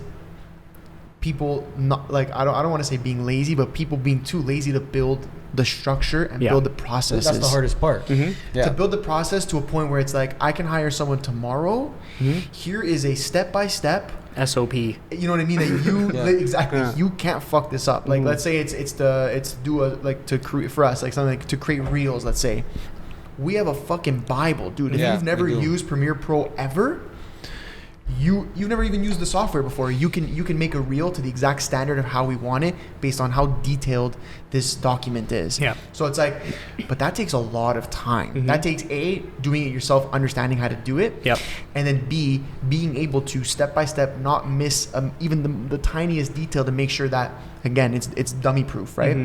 people not like I don't want to say being lazy, but people being too lazy to build the structure and build the processes. That's the hardest part. To build the process to a point where it's like I can hire someone tomorrow. Here is a step-by-step SOP. You know what I mean? That you exactly you can't fuck this up. Like let's say it's to create for us like something like to create reels. Let's say we have a fucking Bible, dude. If you've never used Premiere Pro ever, you've never even used the software before. You can make a reel to the exact standard of how we want it based on how detailed this document is. Yeah. So it's like, but that takes a lot of time. That takes A, doing it yourself, understanding how to do it. Yep. And then B, being able to step by step not miss even the tiniest detail to make sure that again it's dummy proof, right?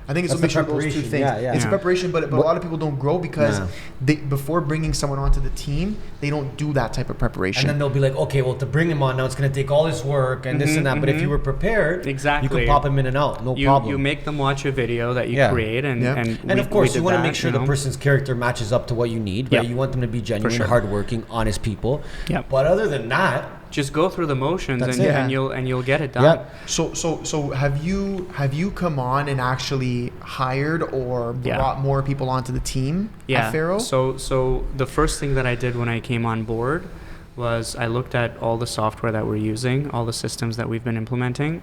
I think it's a mixture of those two things. It's a preparation, but a lot of people don't grow because before bringing someone onto the team, they don't do that type of preparation. And then they'll be like, okay, well, to bring him on now, it's going to take all this work and this and that. But if you were prepared, you can pop him in and out, no problem. You make them watch a video that you create, and of course, you want to make sure the person's character matches up to what you need. Right? You want them to be genuine, hardworking, honest people. But other than that, just go through the motions and you'll get it done. So have you come on and actually hired or brought more people onto the team at Pharaoh? So the first thing that I did when I came on board was I looked at all the software that we're using, all the systems that we've been implementing,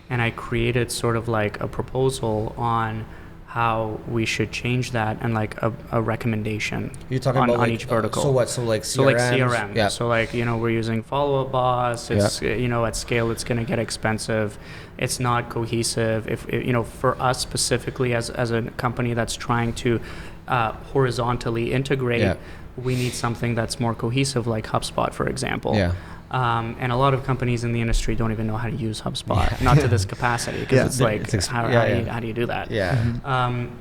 and I created sort of like a proposal on how we should change that and like a recommendation. You're talking about on each vertical. So what? So like CRM? So like CRM. Yeah. So like, we're using Follow Up Boss. It's, at scale, it's going to get expensive. It's not cohesive. If for us specifically as a company that's trying to horizontally integrate, we need something that's more cohesive, like HubSpot, for example. Yeah. And a lot of companies in the industry don't even know how to use HubSpot, not to this capacity, because how do you do that?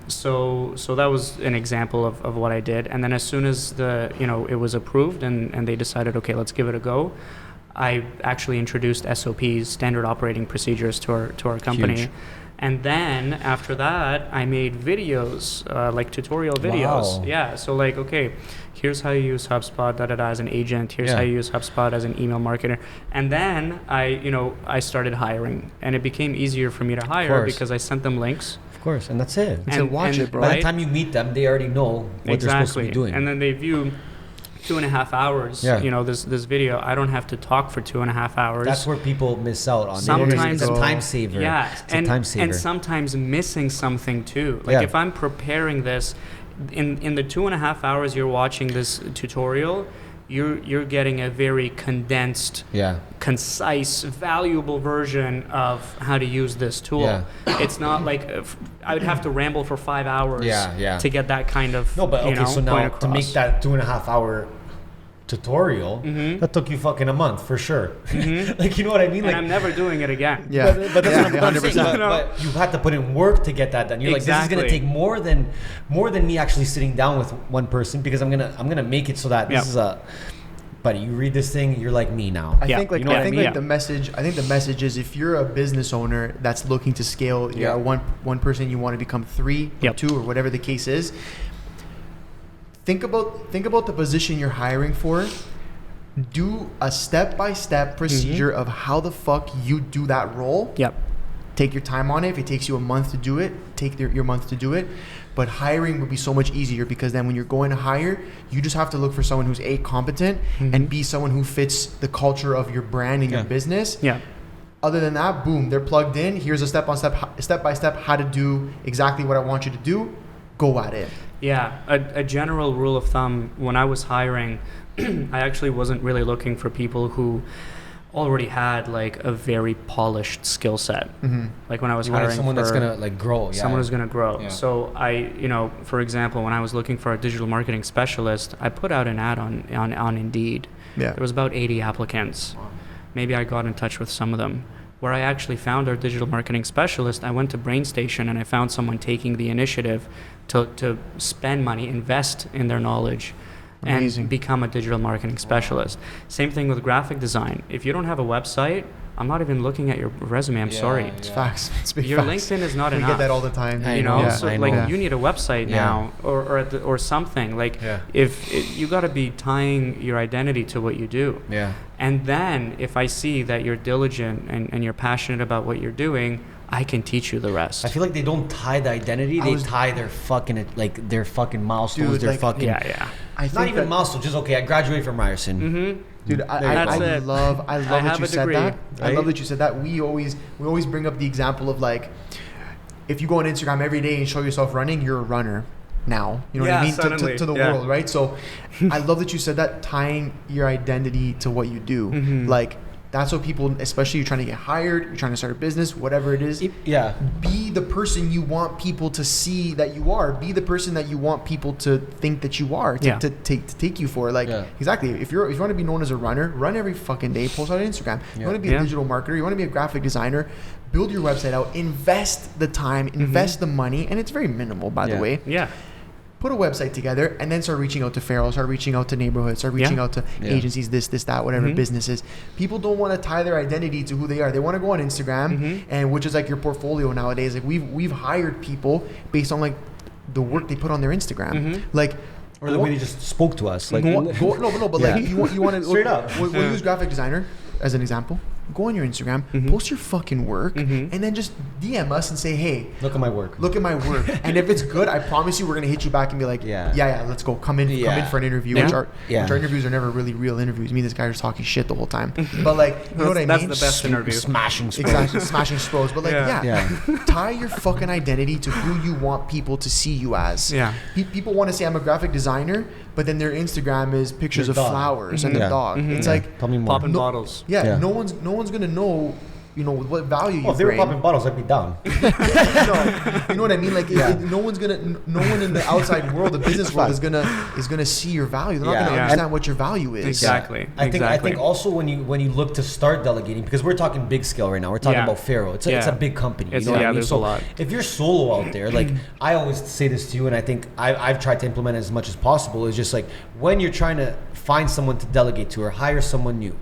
So that was an example of what I did. And then as soon as it was approved and they decided, okay, let's give it a go, I actually introduced SOPs, standard operating procedures, to our company. Huge. And then after that, I made videos, like tutorial videos. Wow. Yeah. So like, okay, here's how you use HubSpot, as an agent. Here's how you use HubSpot as an email marketer. And then I started hiring, and it became easier for me to hire because I sent them links. Of course, and that's it. And watch it, bro. By the time you meet them, they already know what they're supposed to be doing. And then they view 2.5 hours, this video. I don't have to talk for 2.5 hours. That's where people miss out on. Sometimes it's a time saver. Yeah, and sometimes missing something too. Like if I'm preparing this, in the 2.5 hours you're watching this tutorial, you're getting a very condensed, concise, valuable version of how to use this tool. Yeah. It's not like I would have to ramble for 5 hours to get that kind of so now to make that 2.5 hour tutorial, that took you fucking a month for sure. Like, you know what I mean? And I'm never doing it again. Yeah, but that's what I'm 100%. But you had to put in work to get that done. You're like, this is gonna take more than me actually sitting down with one person, because I'm gonna make it so that this is a. Buddy, you read this thing, you're like me now. I think the message is, if you're a business owner that's looking to scale, you're one person, you want to become 3 or 2 or whatever the case is. Think about the position you're hiring for. Do a step-by-step procedure of how the fuck you do that role. Yep. Take your time on it. If it takes you a month to do it, take your month to do it. But hiring would be so much easier, because then when you're going to hire, you just have to look for someone who's A, competent, and B, someone who fits the culture of your brand and your business. Yeah. Other than that, boom, they're plugged in. Here's a step-by-step how to do exactly what I want you to do. Go at it. Yeah, a general rule of thumb, when I was hiring, I actually wasn't really looking for people who already had like a very polished skill set. Like when I was hiring someone that's gonna like grow. Someone who's gonna grow. Yeah. So I, for example, when I was looking for a digital marketing specialist, I put out an ad on Indeed. Yeah. There was about 80 applicants. Wow. Maybe I got in touch with some of them. where I actually found our digital marketing specialist. I went to BrainStation and I found someone taking the initiative to spend money, invest in their knowledge, and become a digital marketing specialist. Same thing with graphic design. If you don't have a website, I'm not even looking at your resume. I'm sorry. It's facts. It's big Your facts. LinkedIn is not we enough. get that all the time. You know, Yeah. you need a website now, or something. Like, you got to be tying your identity to what you do. Yeah. And then if I see that you're diligent and you're passionate about what you're doing, I can teach you the rest. I feel like they don't tie the identity. They tie their fucking milestones. Dude, their like, fucking I not even milestones. Just okay. I graduated from Ryerson. Mm-hmm. Dude, I love that you said that. Right? I love that you said that. We always bring up the example of like, if you go on Instagram every day and show yourself running, you're a runner now. You know what I mean? To the world, right? So I love that you said that, tying your identity to what you do. Mm-hmm. Like, that's what people, especially you're trying to get hired, you're trying to start a business, whatever it is. Yeah. Be the person you want people to see that you are. Be the person that you want people to think that you are, to take you for. Like, exactly. If you want to be known as a runner, run every fucking day, post on Instagram. You want to be a digital marketer, you want to be a graphic designer, build your website out, invest the time, invest the money, and it's very minimal, by the way. Yeah. Put a website together and then start reaching out to Pharaoh, start reaching out to neighborhoods, start reaching out to agencies, this, that, whatever businesses. People don't want to tie their identity to who they are. They want to go on Instagram, and which is like your portfolio nowadays. Like we've hired people based on like the work they put on their Instagram, like. Or the way they just spoke to us. Like, but like you want to straight up. We'll use graphic designer as an example. Go on your Instagram, post your fucking work, and then just DM us and say, hey, look at my work. And if it's good, I promise you we're gonna hit you back and be like, yeah, let's go. Come in for an interview. Which our interviews are never really real interviews. Me and this guy are just talking shit the whole time. But like, you know what I mean? That's the best interview. Smashing spros. Exactly, smashing spros. But like, tie your fucking identity to who you want people to see you as. Yeah. People want to say I'm a graphic designer, but then their Instagram is pictures of flowers and a dog. It's like tell me more. Popping bottles. No one's gonna know, you know, what value you if they were bring. popping bottles, I'd be down. You know what I mean? Like, no one in the outside world, the business world, is gonna see your value. They're not gonna understand what your value is. Exactly. I think also when you look to start delegating, because we're talking big scale right now, we're talking about Pharaoh. It's a big company. You know what I mean? There's so a lot. if you're solo out there, like I always say this to you, and I think I've tried to implement it as much as possible. Is just like when you're trying to find someone to delegate to or hire someone new.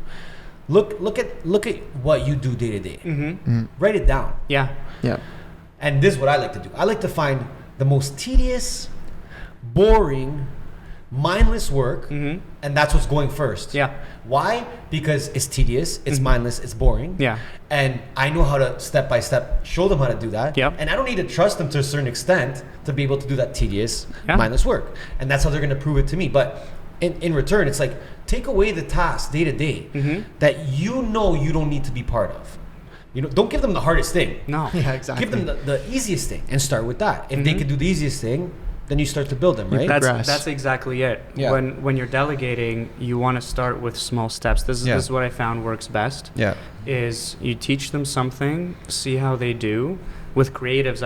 Look at what you do day to day. Write it down. Yeah. And this is what I like to do. I like to find the most tedious, boring, mindless work, and that's what's going first. Yeah. Why? Because it's tedious, it's mindless, it's boring. Yeah. And I know how to step by step show them how to do that. Yep. And I don't need to trust them to a certain extent to be able to do that tedious, mindless work. And that's how they're going to prove it to me. But in return, it's like, take away the tasks day to day that you know you don't need to be part of. You know, don't give them the hardest thing. No. Yeah, exactly. Give them the easiest thing and start with that. If they can do the easiest thing, then you start to build them, right? That's exactly it. Yeah. When you're delegating, you want to start with small steps. This is what I found works best. Yeah. Is you teach them something, see how they do. With creatives,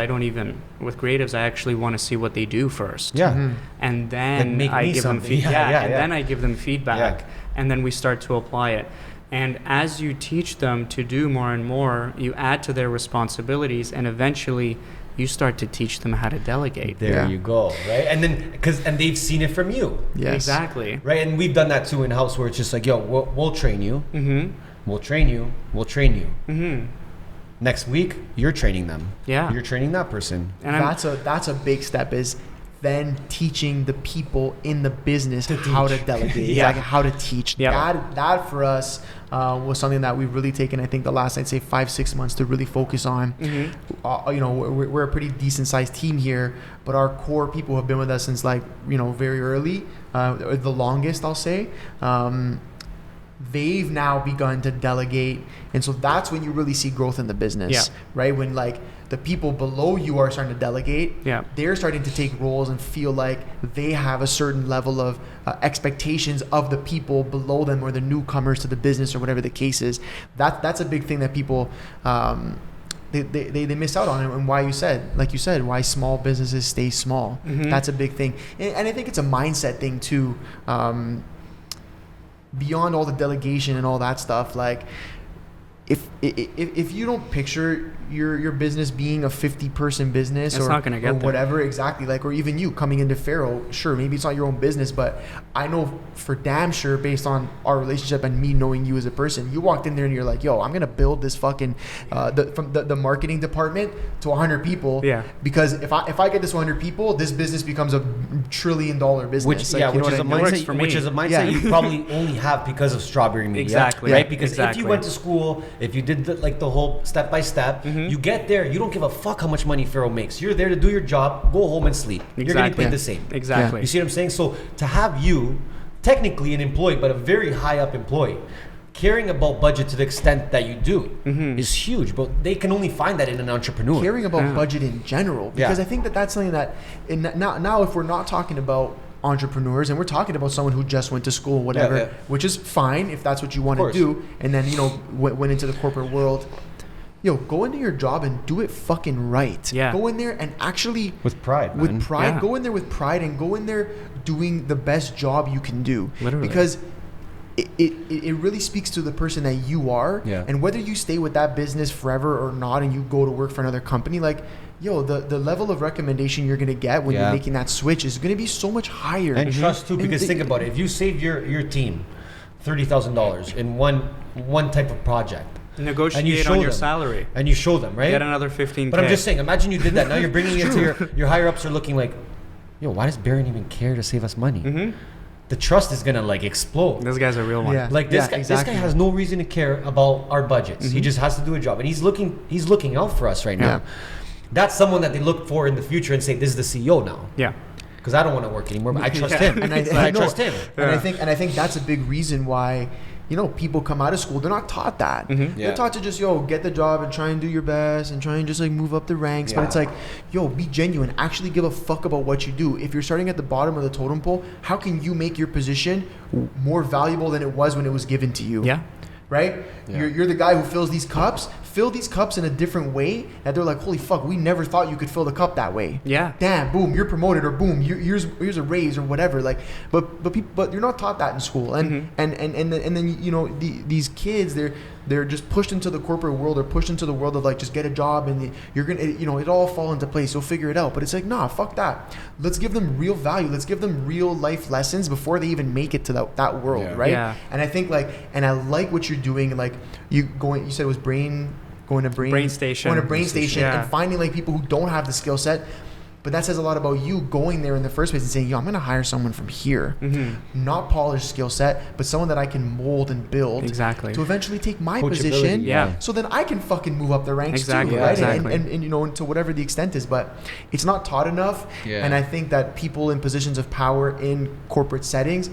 I actually want to see what they do first. Yeah. And then I give them feedback. Then I give them feedback, and then we start to apply it. And as you teach them to do more and more, you add to their responsibilities, and eventually you start to teach them how to delegate. There you go, right? And then and they've seen it from you. Yes. Exactly. Right? And we've done that too in house, where it's just like, yo, we'll train you. We'll train you. We'll train you. Next week, you're training them. Yeah. You're training that person. And that's a big step, is then teaching the people in the business how to delegate, like how to teach. That for us was something that we've really taken, I think, the last, I'd say 5-6 months to really focus on. You know, we're a pretty decent sized team here, but our core people have been with us since, like, you know, very early, the longest, I'll say. They've now begun to delegate, and so that's when you really see growth in the business, right? When like the people below you are starting to delegate, they're starting to take roles and feel like they have a certain level of expectations of the people below them, or the newcomers to the business, or whatever the case is. That's a big thing that people they miss out on, and why like you said, why small businesses stay small. That's a big thing, and I think it's a mindset thing too. Beyond all the delegation and all that stuff, like, if you don't picture your business being a 50-person business it's not gonna get there. Whatever exactly, like, or even you coming into Pharaoh, sure, maybe it's not your own business, but I know for damn sure, based on our relationship and me knowing you as a person, you walked in there and you're like, yo, I'm gonna build this fucking from the marketing department to 100 people. Yeah. Because if I get this 100 people, this business becomes a $1 trillion business. Which is a mindset you probably only have because of Strawberry Media. Exactly. Right? Because if you went to school, if you did the whole step by step, you get there, you don't give a fuck how much money Pharaoh makes. You're there to do your job, go home and sleep. Exactly. You're getting paid the same. Exactly. You see what I'm saying? So to have you, technically an employee, but a very high up employee, caring about budget to the extent that you do is huge, but they can only find that in an entrepreneur. Caring about budget in general, because I think that's something that now if we're not talking about entrepreneurs and we're talking about someone who just went to school, whatever, which is fine if that's what you want to do, and then went into the corporate world. Yo, go into your job and do it fucking right. Yeah. Go in there and actually with pride, man. With pride, Yeah. go in there with pride and go in there doing the best job you can do. Literally. Because it really speaks to the person that you are. Yeah. And whether you stay with that business forever or not and you go to work for another company, like, yo, the level of recommendation you're gonna get when you're making that switch is gonna be so much higher. And trust too, because think about it. If you save your team $30,000 in one type of project, negotiate on your salary, and you show them, right? Get another 15K. But I'm just saying, imagine you did that. Now you're bringing it to your higher ups are looking like, yo, why does Baron even care to save us money? The trust is gonna like explode. This guy's a real one. Yeah. Like this guy has no reason to care about our budgets. He just has to do a job, and he's looking out for us right now. That's someone that they look for in the future and say, this is the CEO now. Yeah. Because I don't want to work anymore, but I trust him. And I trust him. And I think that's a big reason why, people come out of school, they're not taught that. They're taught to just, get the job and try and do your best and try and just like move up the ranks. But it's like, be genuine. Actually give a fuck about what you do. If you're starting at the bottom of the totem pole, how can you make your position more valuable than it was when it was given to you? Yeah. Right? Yeah. You're the guy who fills these cups. Fill these cups in a different way that they're like, holy fuck, we never thought you could fill the cup that way. Yeah. Damn, boom, you're promoted, or boom, here's a raise or whatever. Like, but you're not taught that in school, and then these kids, they're just pushed into the corporate world or pushed into the world of like, just get a job and you're gonna it all fall into place. You'll figure it out. But it's like, nah, fuck that. Let's give them real value. Let's give them real life lessons before they even make it to that world, right? Yeah. And I think and I like what you're doing. Like you said it was going to brain station and finding like people who don't have the skill set. But that says a lot about you going there in the first place and saying, yo, I'm going to hire someone from here. Not polished skill set, but someone that I can mold and build to eventually take my position. Yeah. So then I can fucking move up the ranks too, right? Exactly. And to whatever the extent is. But it's not taught enough. Yeah. And I think that people in positions of power in corporate settings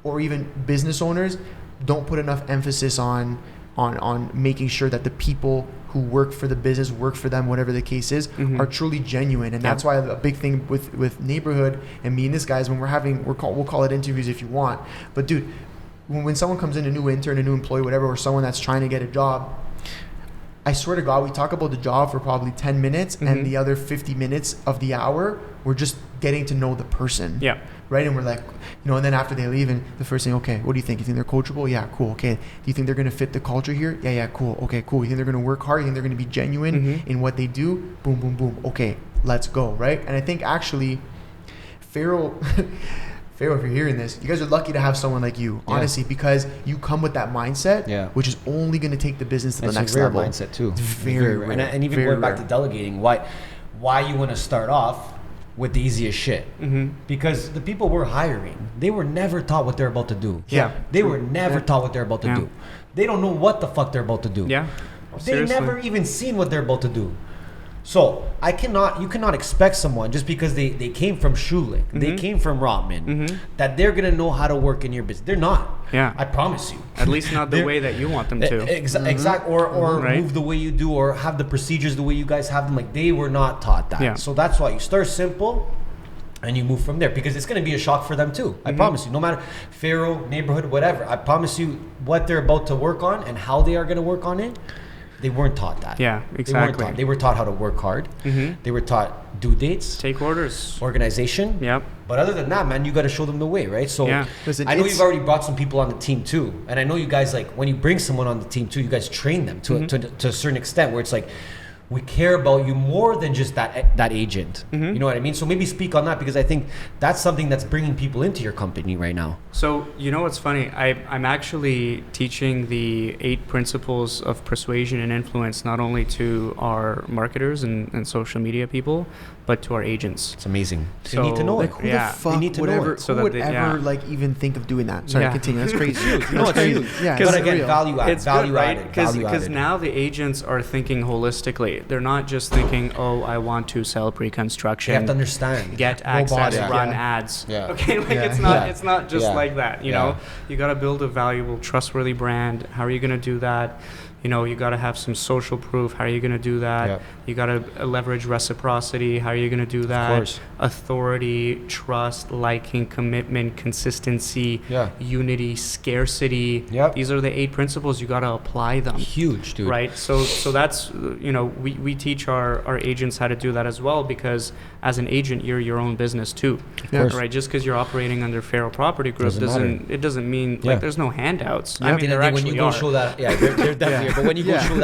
or even business owners don't put enough emphasis on making sure that the people who work for the business, work for them, whatever the case is, are truly genuine. And that's why a big thing with neighborhood and me and this guys, when we'll call it interviews if you want. But dude, when someone comes in, a new intern, a new employee, whatever, or someone that's trying to get a job, I swear to God, we talk about the job for probably 10 minutes and the other 50 minutes of the hour, we're just getting to know the person. Yeah. Right? And we're like, and then after they leave, and the first thing, okay, what do you think? You think they're coachable? Yeah, cool. Okay. Do you think they're going to fit the culture here? Yeah, cool. Okay, cool. You think they're going to work hard? You think they're going to be genuine in what they do? Boom, boom, boom. Okay, let's go. Right? And I think actually, Pharaoh, if you're hearing this, you guys are lucky to have someone like you, honestly, because you come with that mindset, which is only going to take the business to the next level. It's a rare mindset too. It's very rare. And even going back to delegating, why you want to start off with the easiest shit, because the people we're hiring, they were never taught what they're about to do. They were never taught what they're about to do. They don't know what the fuck they're about to do. They never even seen what they're about to do. So you cannot expect someone just because they came from Schulich, they came from Rotman, that they're gonna know how to work in your business. They're not. Yeah, I promise you. At least not the way that you want them to. Exactly. Or move the way you do, or have the procedures the way you guys have them. Like, they were not taught that. Yeah. So that's why you start simple and you move from there, because it's going to be a shock for them too. I promise you. No matter Pharaoh, neighborhood, whatever, I promise you what they're about to work on and how they are going to work on it. they weren't taught that. Yeah, exactly. They were taught how to work hard. They were taught due dates, take orders, organization. Yep. But other than that, man, you got to show them the way, right? So Listen, I know you've already brought some people on the team too, and I know you guys, like, when you bring someone on the team too, you guys train them to a certain extent, where it's like, we care about you more than just that agent. You know what I mean? So maybe speak on that, because I think that's something that's bringing people into your company right now. So, you know what's funny? I'm actually teaching the 8 principles of persuasion and influence, not only to our marketers and social media people, but to our agents. It's amazing. So, they need to know like, it. who the fuck they need to would know ever, it. So who would that ever they- like even think of doing that? Sorry, continue. That's crazy. No, it's crazy. huge. Yeah, But it's again, real. value added. It's Value good, right? added. Because now the agents are thinking holistically. They're not just thinking, oh, I want to sell pre-construction. You have to understand. Get access, Robotic. run Yeah. ads. Yeah. Okay, like Yeah. it's not just Yeah. like that. You Yeah. know, you got to build a valuable, trustworthy brand. How are you going to do that? You know, you got to have some social proof. How are you going to do that? Yep. You got to leverage reciprocity. How are you going to do that? course. Authority, trust, liking, commitment, consistency, Yeah. unity, scarcity. Yep. These are the 8 principles. You got to apply them. Huge, dude. Right. So that's, you know, we teach our agents how to do that as well, because as an agent, you're your own business too. course. Right. Just because you're operating under Pharaoh Property Group doesn't mean Yeah. like there's no handouts. At I the mean, end of there the day, actually when you go are. show that, they're definitely here. But when you go Yeah. show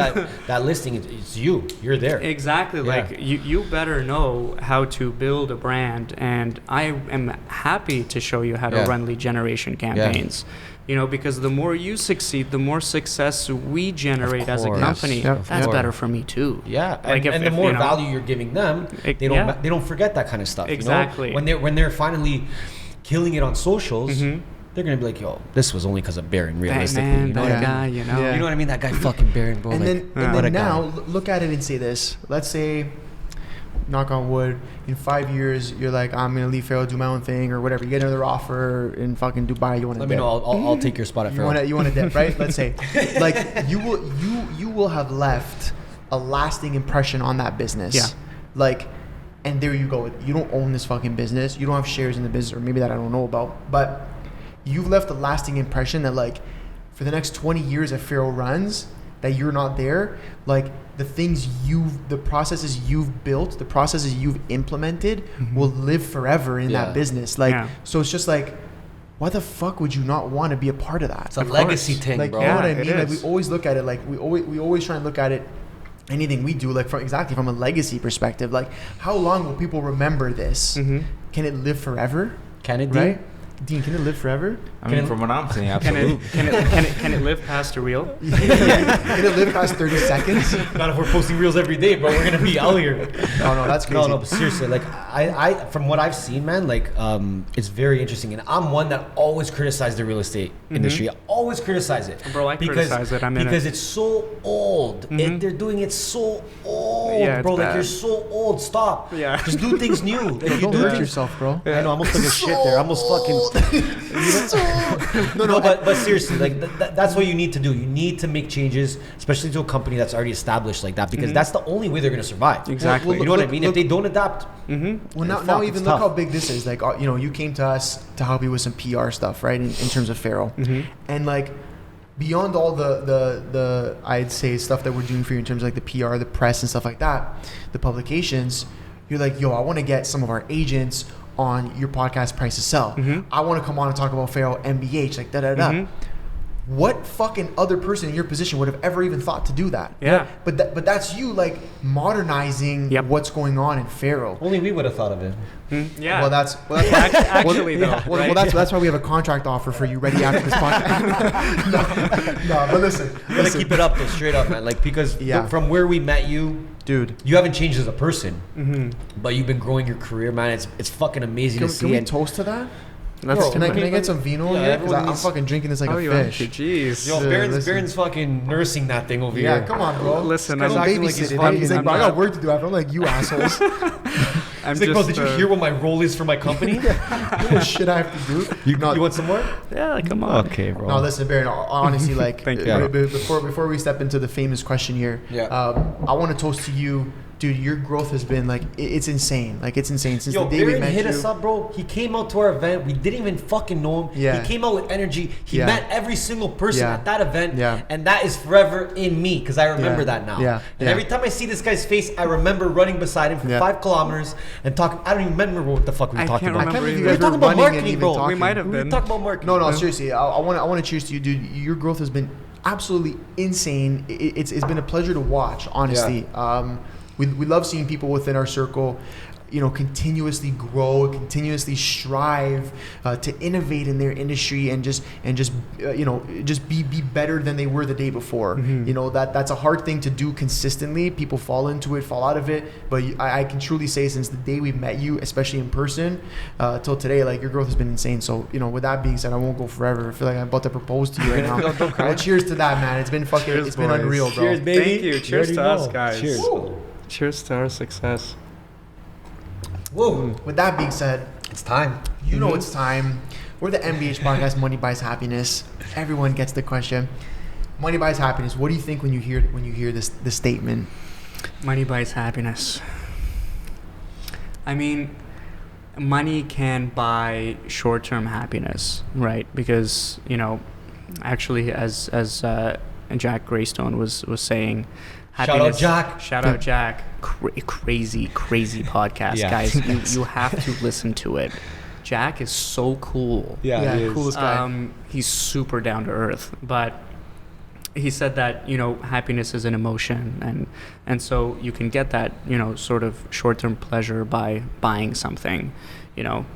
that listing, it's you. You're there. Exactly. Yeah. Like you better know how to build a brand, and I am happy to show you how to Yeah. run lead generation campaigns. You know, because the more you succeed, the more success we generate as a course. company. Yep. That's Yep. better for me too. Yeah, Like and the if, more you know, value you're giving them, It- they don't yeah. they don't forget that kind of stuff. Exactly. You know? When they're finally killing it on socials, they're gonna be like, "Yo, this was only because of Baron." Realistically, man, you know that what I mean? guy, you know. Yeah. You know what I mean? That guy fucking Baron, bro. And like, then, what a and then guy. now, look at it and say this. Let's say, knock on wood, in 5 years, you're like, I'm going to leave Pharaoh, do my own thing, or whatever. You get another offer in fucking Dubai, you want to Let me dip. know. I'll take your spot at You Pharaoh. want to dip, right? Let's say. Like, you will have left a lasting impression on that business. Yeah. Like, and there you go. You don't own this fucking business. You don't have shares in the business, or maybe that I don't know about. But you've left a lasting impression that, like, for the next 20 years that Pharaoh runs, that you're not there, like, the processes you've built, the processes you've implemented will live forever in Yeah. that business. Like, Yeah. so it's just like, why the fuck would you not want to be a part of that? It's a Of legacy course. thing, Like, bro. you know what I Yeah, it mean? Like, we is. always look at it, like, we always try and look at it, anything we do, like, from a legacy perspective. Like, how long will people remember this? Can it live forever? Can it, Right? Dean, can it live forever? I mean, from what I'm seeing, absolutely. Can it live past a reel? Can it live past 30 seconds? Not if we're posting reels every day, bro. We're gonna be out here. No, that's crazy. No, but seriously, like I from what I've seen, man, like it's very interesting, and I'm one that always criticized the real estate industry. I always criticize it, Bro, I criticize it. I'm in because it. it's so old. They're doing it so old, Yeah, it's bro. Like bad. you're so old. Stop. Yeah. Just do things new. Like, you Don't do hurt things- yourself, bro. I know. I almost took a shit there. I almost fucking. No, but seriously, like that's what you need to do. You need to make changes, especially to a company that's already established like that, because that's the only way they're going to survive. Exactly. You know what I Look- mean? look- If they don't adapt, Well, now fuck, even it's look tough. how big this is. Like, you know, you came to us to help you with some PR stuff, right? In terms of Pharaoh, and like beyond all the I'd say stuff that we're doing for you in terms of like the PR, the press, and stuff like that, the publications. You're like, yo, I want to get some of our agents on your podcast, Price to Sell. I want to come on and talk about Pharaoh MBH, like da da da. What fucking other person in your position would have ever even thought to do that? Yeah. But that's you, like, modernizing Yep. what's going on in Pharaoh. only we would have thought of it. Yeah. Well, that's actually though. well, right? that's why we have a contract offer for you ready after this podcast. no, but listen, You gotta keep it up though, straight up, man. Like because Yeah. from where we met you, dude. you haven't changed as a person, but you've been growing your career, man. It's fucking amazing to see. Can we and toast to that? Let's Can I do it. get some vino Yeah, here? Because everyone I'm needs- fucking drinking this like Oh, a you fish. jeez. Yo, listen. Baron's fucking nursing that thing over Yeah, here. come on, bro. Listen, This I'm guy's acting like he's babysitting. fucking- He's like, I'm bro, I not- got work to do. I'm like, you assholes. I'm He's like, bro, did you just, hear what my role is for my company? You know what shit I have to do? you want some more? Yeah, come on. Okay, bro. No, listen, Baron. Honestly, like, Thank you. before we step into the famous question here, Yeah. I want to toast to you dude, your growth has been like it's insane. Like it's insane since the day we met hit you. us up, bro. He came out to our event. We didn't even fucking know him. Yeah. He came out with energy. He Yeah. met every single person Yeah. at that event. Yeah. And that is forever in me because I remember Yeah. that now. Yeah. And Yeah. every time I see this guy's face, I remember running beside him for Yeah. 5 kilometers and talking. I don't even remember what the fuck we were I talking can't about. I can't remember believe you We were guys talking were about running and marketing, even bro. talking. We might have We were been. talking about marketing. No, seriously. I want to cheers to you, dude. Your growth has been absolutely insane. It's been a pleasure to watch, honestly. We love seeing people within our circle, continuously grow, continuously strive to innovate in their industry and just be better than they were the day before. That's a hard thing to do consistently. People fall into it, fall out of it. But I can truly say since the day we met you, especially in person, till today, like your growth has been insane. So with that being said, I won't go forever. I feel like I'm about to propose to you right now. Well, cheers to that, man. It's been Cheers, been boys. unreal, bro. Cheers, baby. Thank you. Cheers to us, guys. Cheers. Cheers to our success. Whoa. With that being said, It's time. you know it's time. We're the MBH podcast, Money Buys Happiness. Everyone gets the question. Money buys happiness. What do you think when you hear this statement? Money buys happiness. I mean, money can buy short-term happiness, right? Because actually, as Jack Greystone was saying, happiness. Shout out Jack. Crazy podcast, Yeah. guys. You have to listen to it. Jack is so cool. Yeah, he is. coolest guy. He's super down to earth, but he said that happiness is an emotion, and so you can get that sort of short-term pleasure by buying something,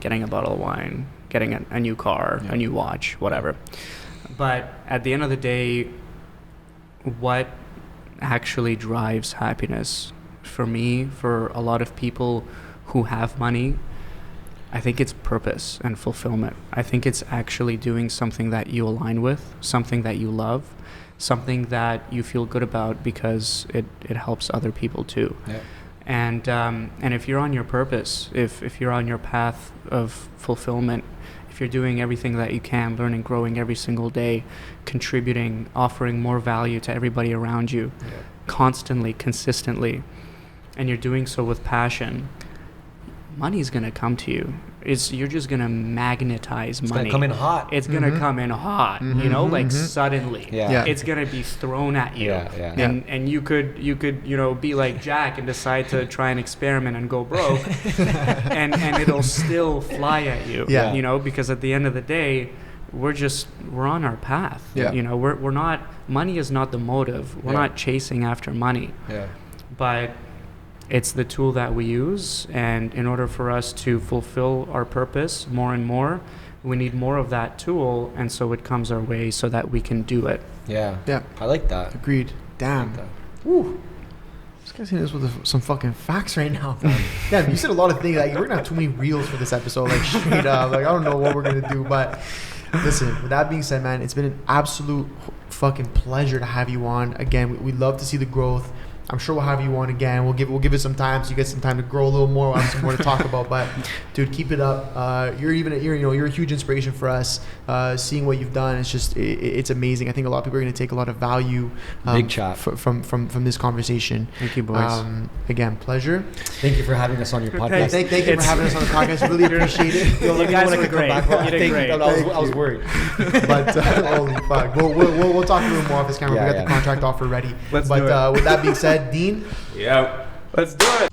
getting a bottle of wine, getting a new car, a new watch, whatever. But at the end of the day, what actually drives happiness? For me, for a lot of people who have money, I think it's purpose and fulfillment. I think it's actually doing something that you align with, something that you love, something that you feel good about because it helps other people too. Yeah. And if you're on your purpose, if you're on your path of fulfillment, if you're doing everything that you can, learning, growing every single day, contributing, offering more value to everybody around you, constantly, consistently, and you're doing so with passion, money's gonna come to you. You're just gonna magnetize money. It's gonna come in hot. It's gonna come in hot, suddenly. Yeah. It's gonna be thrown at you. Yeah. And you could be like Jack and decide to try and experiment and go broke, and it'll still fly at you. Yeah. Because at the end of the day, we're on our path. Yeah. We're not. Money is not the motive. We're not chasing after money. Yeah. But it's the tool that we use, and in order for us to fulfill our purpose more and more, we need more of that tool, and so it comes our way so that we can do it. Yeah. Yeah. I like that. Agreed. Damn. I like that. Woo. This guy's hitting us with some fucking facts right now. Damn, you said a lot of things. Like, we're gonna have too many reels for this episode. Like straight up. Like I don't know what we're gonna do, but listen. With that being said, man, it's been an absolute fucking pleasure to have you on. Again, we love to see the growth. I'm sure we'll have you on again. We'll give it some time so you get some time to grow a little more. We'll have some more to talk about. But dude, keep it up. You're a huge inspiration for us. Seeing what you've done, it's amazing. I think a lot of people are going to take a lot of value Big chat. from this conversation. Thank you, boys. Again, pleasure. Thank you for having us on your podcast. Thank you for having us on the podcast. Really appreciate it. You guys were great. You did great. I was worried. But holy fuck, we'll talk a little more off this camera. We got the contract offer ready. Let's do it. With that being said, Dean. Yeah. Let's do it.